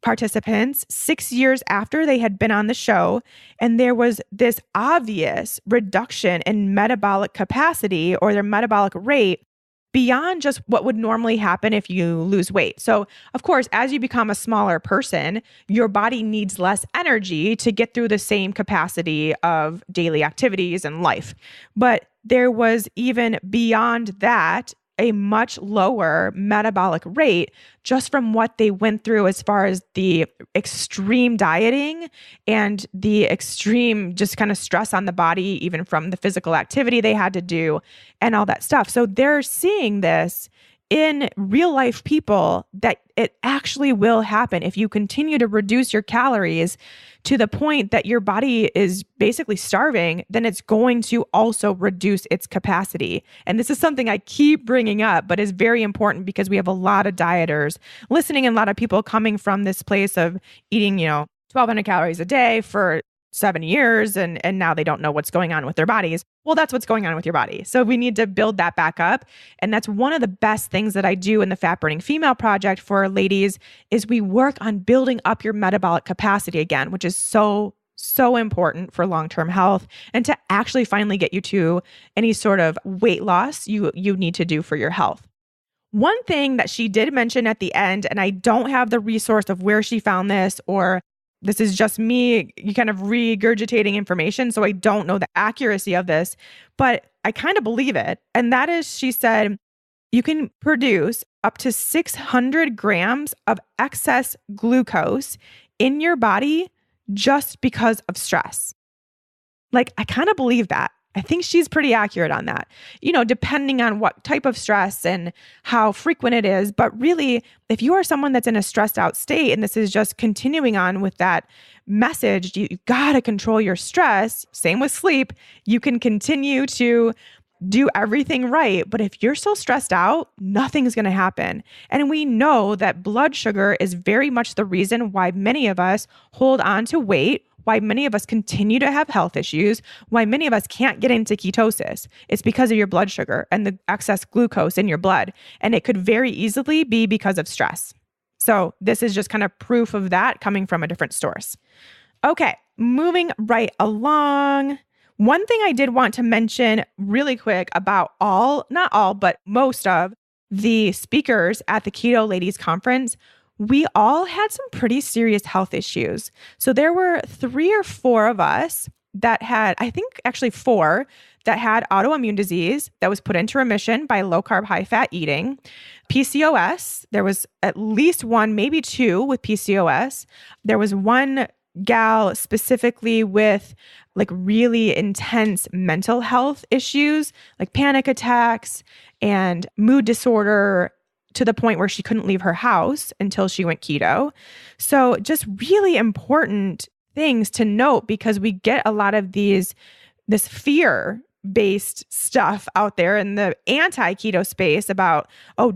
[SPEAKER 1] participants 6 years after they had been on the show, and there was this obvious reduction in metabolic capacity or their metabolic rate beyond just what would normally happen if you lose weight. So, of course, as you become a smaller person, your body needs less energy to get through the same capacity of daily activities and life. But there was even beyond that, a much lower metabolic rate just from what they went through as far as the extreme dieting and the extreme just kind of stress on the body, even from the physical activity they had to do and all that stuff. So they're seeing this in real life people that it actually will happen if you continue to reduce your calories to the point that your body is basically starving, then it's going to also reduce its capacity. And this is something I keep bringing up, but is very important because we have a lot of dieters listening and a lot of people coming from this place of eating, 1,200 calories a day for 7 years and now they don't know what's going on with their bodies. Well, that's what's going on with your body. So we need to build that back up. And that's one of the best things that I do in the Fat Burning Female Project for ladies is we work on building up your metabolic capacity again, which is so important for long-term health and to actually finally get you to any sort of weight loss you need to do for your health. One thing that she did mention at the end, and I don't have the resource of where she found this, or this is just me kind of regurgitating information, so I don't know the accuracy of this, but I kind of believe it. And that is, she said, you can produce up to 600 grams of excess glucose in your body just because of stress. Like, I kind of believe that. I think she's pretty accurate on that, depending on what type of stress and how frequent it is. But really, if you are someone that's in a stressed out state, and this is just continuing on with that message, you got to control your stress. Same with sleep. You can continue to do everything right. But if you're so stressed out, nothing's going to happen. And we know that blood sugar is very much the reason why many of us hold on to weight, why many of us continue to have health issues, why many of us can't get into ketosis. It's because of your blood sugar and the excess glucose in your blood. And it could very easily be because of stress. So this is just kind of proof of that coming from a different source. Okay, moving right along. One thing I did want to mention really quick about not all, but most of the speakers at the Keto Ladies Conference, we all had some pretty serious health issues. So there were 3 or 4 of us that had, I think actually 4 that had autoimmune disease that was put into remission by low carb, high fat eating. PCOS, there was at least 1, maybe 2 with PCOS. There was 1 gal specifically with like really intense mental health issues, like panic attacks and mood disorder, to the point where she couldn't leave her house until she went keto. So just really important things to note, because we get a lot of this fear-based stuff out there in the anti-keto space about, oh,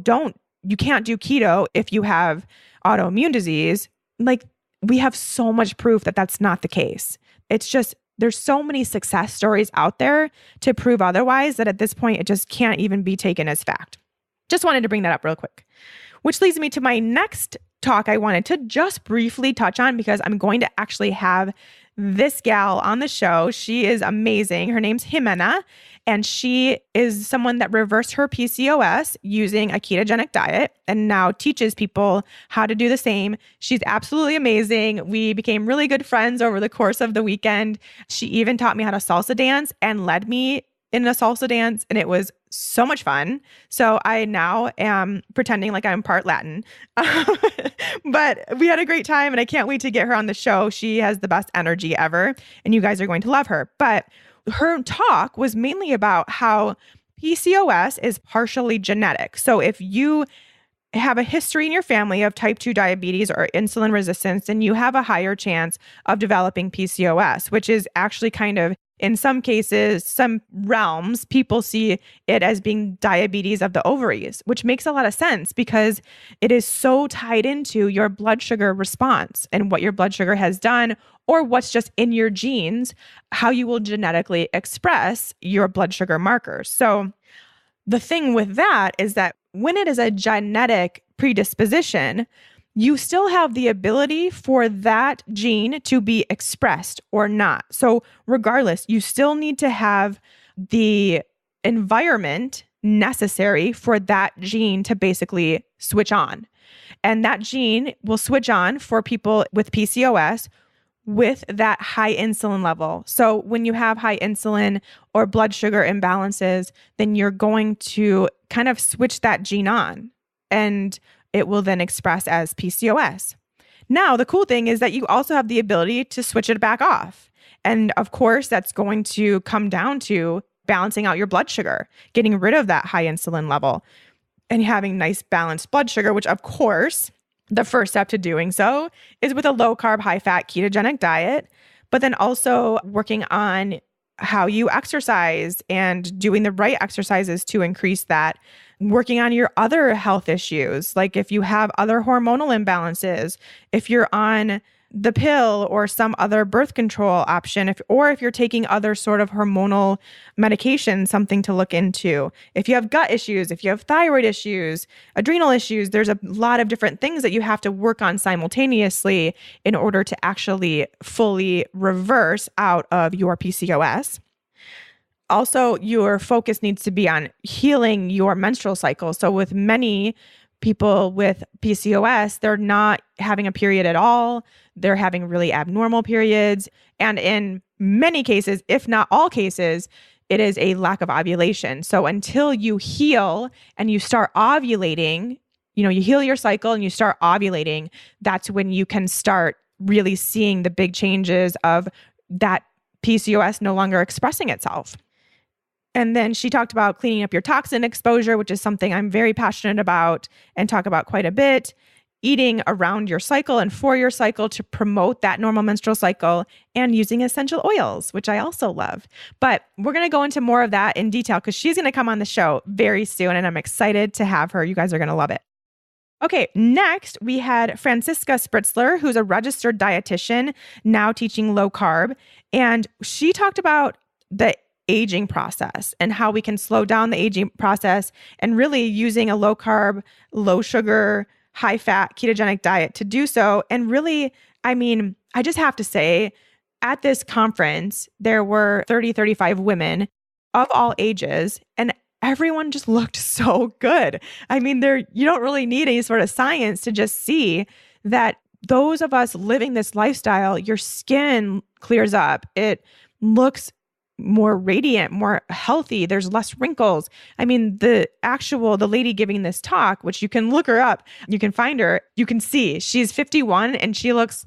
[SPEAKER 1] you can't do keto if you have autoimmune disease. Like, we have so much proof that that's not the case. It's just, there's so many success stories out there to prove otherwise that at this point, it just can't even be taken as fact. Just wanted to bring that up real quick, which leads me to my next talk I wanted to just briefly touch on, because I'm going to actually have this gal on the show. She is amazing. Her name's Jimena, and she is someone that reversed her PCOS using a ketogenic diet and now teaches people how to do the same. She's absolutely amazing. We became really good friends over the course of the weekend. She even taught me how to salsa dance and led me in a salsa dance, and it was so much fun. So I now am pretending like I'm part Latin. But we had a great time, and I can't wait to get her on the show. She has the best energy ever, and you guys are going to love her. But her talk was mainly about how PCOS is partially genetic. So if you have a history in your family of type 2 diabetes or insulin resistance, then you have a higher chance of developing PCOS, which is actually kind of, in some cases, some realms, people see it as being diabetes of the ovaries, which makes a lot of sense because it is so tied into your blood sugar response and what your blood sugar has done, or what's just in your genes, how you will genetically express your blood sugar markers. So the thing with that is that when it is a genetic predisposition, you still have the ability for that gene to be expressed or not. So regardless, you still need to have the environment necessary for that gene to basically switch on. And that gene will switch on for people with PCOS with that high insulin level. So when you have high insulin or blood sugar imbalances, then you're going to kind of switch that gene on, and it will then express as PCOS. Now, the cool thing is that you also have the ability to switch it back off. And of course, that's going to come down to balancing out your blood sugar, getting rid of that high insulin level and having nice balanced blood sugar, which of course, the first step to doing so is with a low carb, high fat ketogenic diet, but then also working on how you exercise and doing the right exercises to increase that, working on your other health issues. Like if you have other hormonal imbalances, if you're on the pill or some other birth control option, or if you're taking other sort of hormonal medication, something to look into. If you have gut issues, if you have thyroid issues, adrenal issues, there's a lot of different things that you have to work on simultaneously in order to actually fully reverse out of your PCOS. Also, your focus needs to be on healing your menstrual cycle. So with many people with PCOS, they're not having a period at all. They're having really abnormal periods. And in many cases, if not all cases, it is a lack of ovulation. So until you heal and you start ovulating, you heal your cycle and you start ovulating, that's when you can start really seeing the big changes of that PCOS no longer expressing itself. And then she talked about cleaning up your toxin exposure, which is something I'm very passionate about and talk about quite a bit. Eating around your cycle and for your cycle to promote that normal menstrual cycle, and using essential oils, which I also love. But we're going to go into more of that in detail because she's going to come on the show very soon, and I'm excited to have her. You guys are going to love it. Okay, next we had Franziska Spritzler, who's a registered dietitian, now teaching low carb. And she talked about the aging process and how we can slow down the aging process, and really using a low carb, low sugar, high fat ketogenic diet to do so. And really, I just have to say, at this conference, there were 35 women of all ages, and everyone just looked so good. You don't really need any sort of science to just see that those of us living this lifestyle, your skin clears up. It looks more radiant, more healthy. There's less wrinkles. I mean, the lady giving this talk, which you can look her up, you can find her, you can see she's 51 and she looks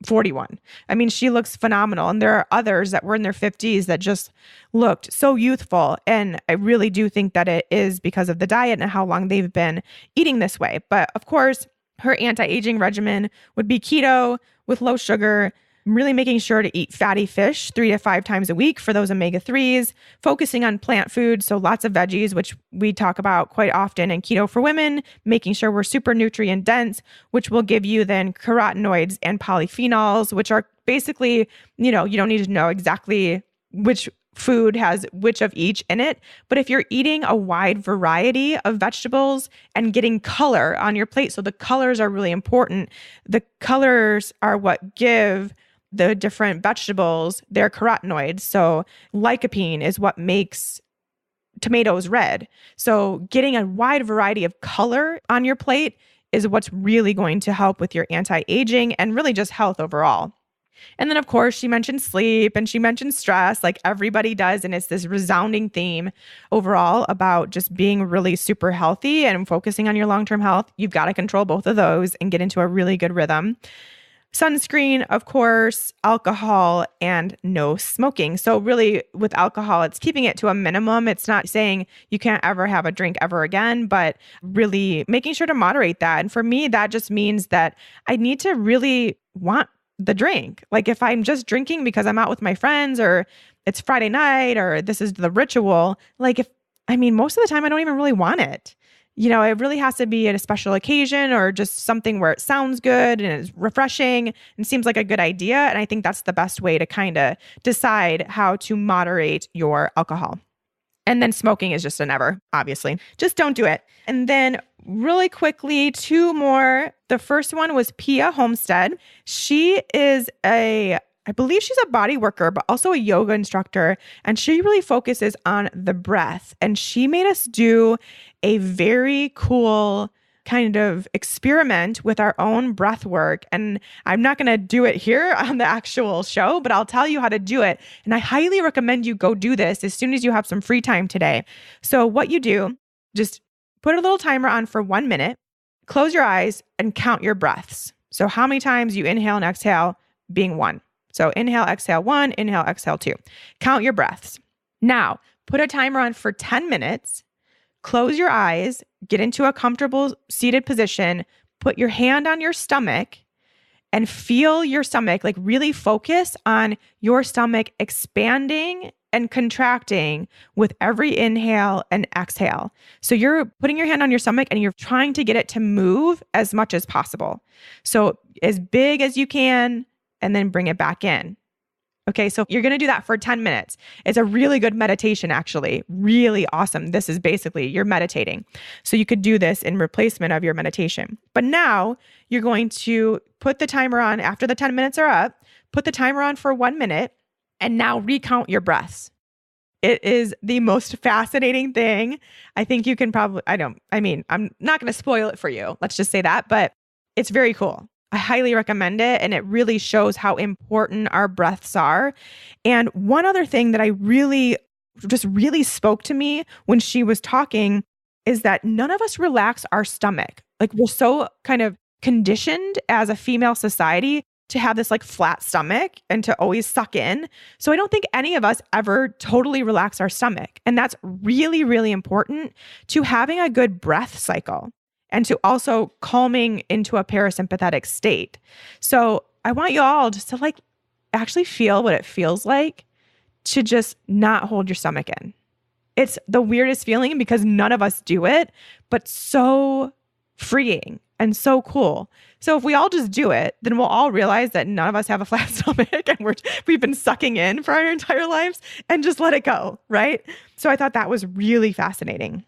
[SPEAKER 1] 41. I mean, she looks phenomenal. And there are others that were in their 50s that just looked so youthful. And I really do think that it is because of the diet and how long they've been eating this way. But of course, her anti-aging regimen would be keto with low sugar, really making sure to eat fatty fish 3 to 5 times a week for those omega-3s, focusing on plant foods, so lots of veggies, which we talk about quite often in Keto for Women, making sure we're super nutrient dense, which will give you then carotenoids and polyphenols, which are basically, you don't need to know exactly which food has which of each in it. But if you're eating a wide variety of vegetables and getting color on your plate, so the colors are really important. The colors are what give the different vegetables their carotenoids. So lycopene is what makes tomatoes red. So getting a wide variety of color on your plate is what's really going to help with your anti-aging and really just health overall. And then, of course, she mentioned sleep and she mentioned stress, like everybody does. And it's this resounding theme overall about just being really super healthy and focusing on your long-term health. You've got to control both of those and get into a really good rhythm. Sunscreen, of course, alcohol, and no smoking. So really with alcohol, it's keeping it to a minimum. It's not saying you can't ever have a drink ever again, but really making sure to moderate that. And for me, that just means that I need to really want the drink. Like if I'm just drinking because I'm out with my friends or it's Friday night or this is the ritual, most of the time I don't even really want it. It really has to be at a special occasion or just something where it sounds good and it's refreshing and seems like a good idea. And I think that's the best way to kind of decide how to moderate your alcohol. And then smoking is just a never, obviously. Just don't do it. And then really quickly, 2 more. The first one was Pia Homestead. She is I believe she's a body worker, but also a yoga instructor. And she really focuses on the breath. And she made us do a very cool kind of experiment with our own breath work. And I'm not going to do it here on the actual show, but I'll tell you how to do it. And I highly recommend you go do this as soon as you have some free time today. So what you do, just put a little timer on for 1 minute, close your eyes and count your breaths. So how many times you inhale and exhale being 1. So inhale, exhale 1, inhale, exhale 2. Count your breaths. Now, put a timer on for 10 minutes. Close your eyes, get into a comfortable seated position, put your hand on your stomach and feel your stomach, like really focus on your stomach expanding and contracting with every inhale and exhale. So you're putting your hand on your stomach and you're trying to get it to move as much as possible. So as big as you can, and then bring it back in. Okay, so you're going to do that for 10 minutes. It's a really good meditation, actually. Really awesome. This is basically you're meditating. So you could do this in replacement of your meditation. But now you're going to put the timer on after the 10 minutes are up, put the timer on for 1 minute, and now recount your breaths. It is the most fascinating thing. I think you can probably, I'm not going to spoil it for you. Let's just say that, but it's very cool. I highly recommend it. And it really shows how important our breaths are. And one other thing that I really spoke to me when she was talking is that none of us relax our stomach. Like we're so kind of conditioned as a female society to have this like flat stomach and to always suck in. So I don't think any of us ever totally relax our stomach. And that's really, really important to having a good breath cycle. And to also calming into a parasympathetic state. So I want you all just to like actually feel what it feels like to just not hold your stomach in. It's the weirdest feeling because none of us do it, but so freeing and so cool. So if we all just do it, then we'll all realize that none of us have a flat stomach and we've been sucking in for our entire lives and just let it go, right? So I thought that was really fascinating.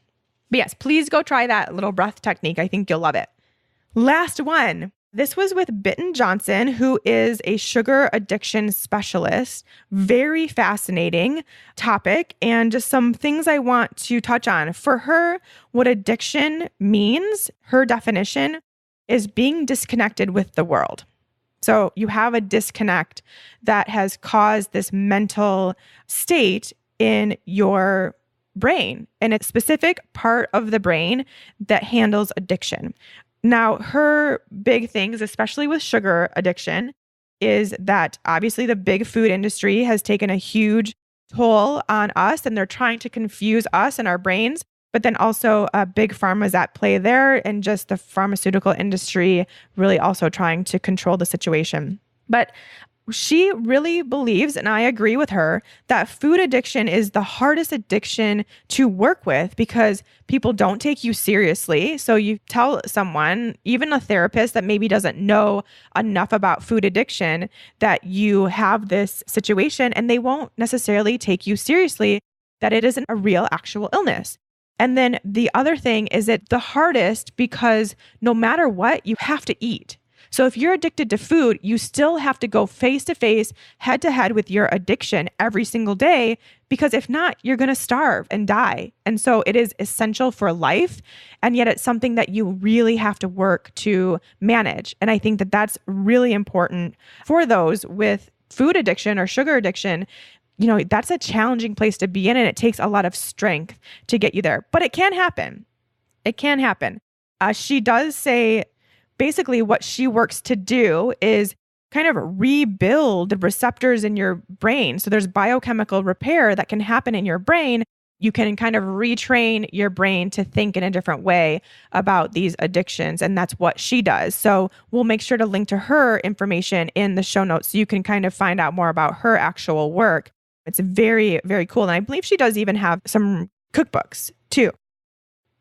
[SPEAKER 1] But yes, please go try that little breath technique. I think you'll love it. Last one. This was with Bitten Johnson, who is a sugar addiction specialist. Very fascinating topic and just some things I want to touch on. For her, what addiction means, her definition is being disconnected with the world. So you have a disconnect that has caused this mental state in your brain, and it's a specific part of the brain that handles addiction. Now, her big things, especially with sugar addiction, is that obviously the big food industry has taken a huge toll on us, and they're trying to confuse us and our brains. But then also big pharma is at play there, and just the pharmaceutical industry really also trying to control the situation. But she really believes, and I agree with her, that food addiction is the hardest addiction to work with because people don't take you seriously. So you tell someone, even a therapist that maybe doesn't know enough about food addiction, that you have this situation, and they won't necessarily take you seriously, that it isn't a real actual illness. And then the other thing is that the hardest because no matter what, you have to eat. So if you're addicted to food, you still have to go face to face, head to head with your addiction every single day, because if not, you're going to starve and die. And so it is essential for life. And yet it's something that you really have to work to manage. And I think that that's really important for those with food addiction or sugar addiction. You know, that's a challenging place to be in, and it takes a lot of strength to get you there. But it can happen. It can happen. She does say basically what she works to do is kind of rebuild the receptors in your brain. So there's biochemical repair that can happen in your brain. You can kind of retrain your brain to think in a different way about these addictions. And that's what she does. So we'll make sure to link to her information in the show notes so you can kind of find out more about her actual work. It's very, very cool. And I believe she does even have some cookbooks too.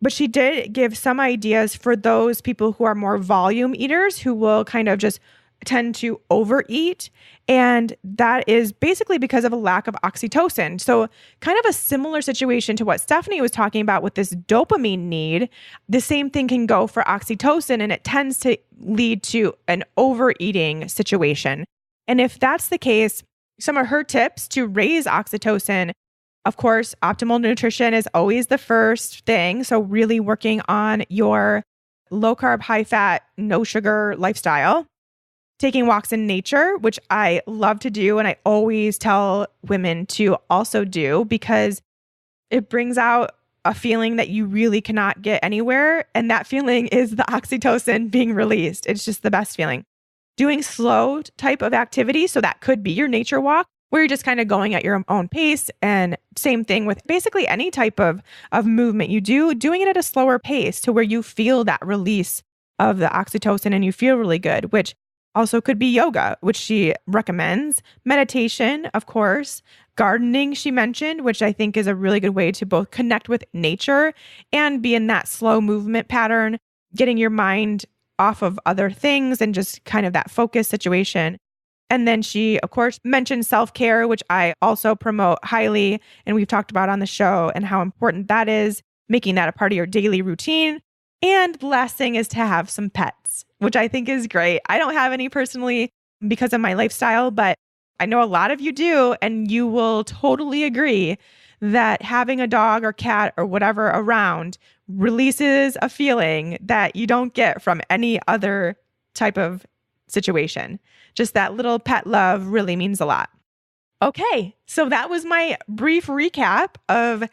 [SPEAKER 1] But she did give some ideas for those people who are more volume eaters who will kind of just tend to overeat. And that is basically because of a lack of oxytocin. So kind of a similar situation to what Stephanie was talking about with this dopamine need. The same thing can go for oxytocin, and it tends to lead to an overeating situation. And if that's the case, some of her tips to raise oxytocin, of course, optimal nutrition is always the first thing. So really working on your low carb, high fat, no sugar lifestyle. Taking walks in nature, which I love to do. And I always tell women to also do because it brings out a feeling that you really cannot get anywhere. And that feeling is the oxytocin being released. It's just the best feeling. Doing slow type of activity. So that could be your nature walk, where you're just kind of going at your own pace. And same thing with basically any type of movement you do, doing it at a slower pace to where you feel that release of the oxytocin and you feel really good, which also could be yoga, which she recommends. Meditation, of course. Gardening, she mentioned, which I think is a really good way to both connect with nature and be in that slow movement pattern, getting your mind off of other things and just kind of that focus situation. And then she, of course, mentioned self-care, which I also promote highly. And we've talked about on the show and how important that is, making that a part of your daily routine. And the last thing is to have some pets, which I think is great. I don't have any personally because of my lifestyle, but I know a lot of you do. And you will totally agree that having a dog or cat or whatever around releases a feeling that you don't get from any other type of situation. Just that little pet love really means a lot. Okay, so that was my brief recap of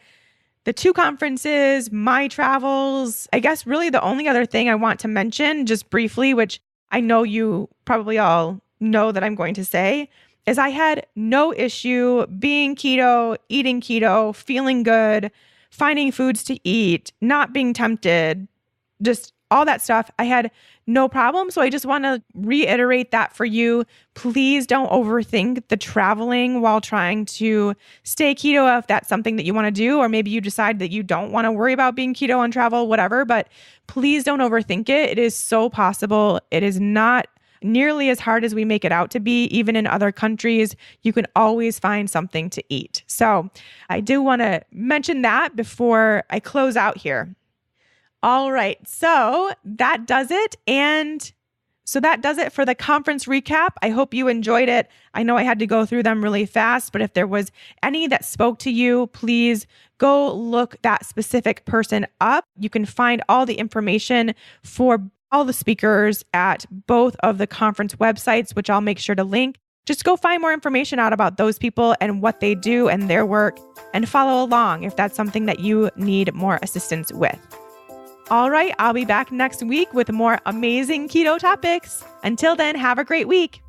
[SPEAKER 1] the 2 conferences, my travels. I guess really the only other thing I want to mention just briefly, which I know you probably all know that I'm going to say, is I had no issue being keto, eating keto, feeling good, finding foods to eat, not being tempted, just all that stuff. I had no problem. So I just want to reiterate that for you. Please don't overthink the traveling while trying to stay keto if that's something that you want to do, or maybe you decide that you don't want to worry about being keto on travel, whatever, but please don't overthink it. It is so possible. It is not nearly as hard as we make it out to be. Even in other countries, you can always find something to eat. So I do want to mention that before I close out here. All right. So that does it. And so that does it for the conference recap. I hope you enjoyed it. I know I had to go through them really fast, but if there was any that spoke to you, please go look that specific person up. You can find all the information for all the speakers at both of the conference websites, which I'll make sure to link. Just go find more information out about those people and what they do and their work, and follow along if that's something that you need more assistance with. All right, I'll be back next week with more amazing keto topics. Until then, have a great week.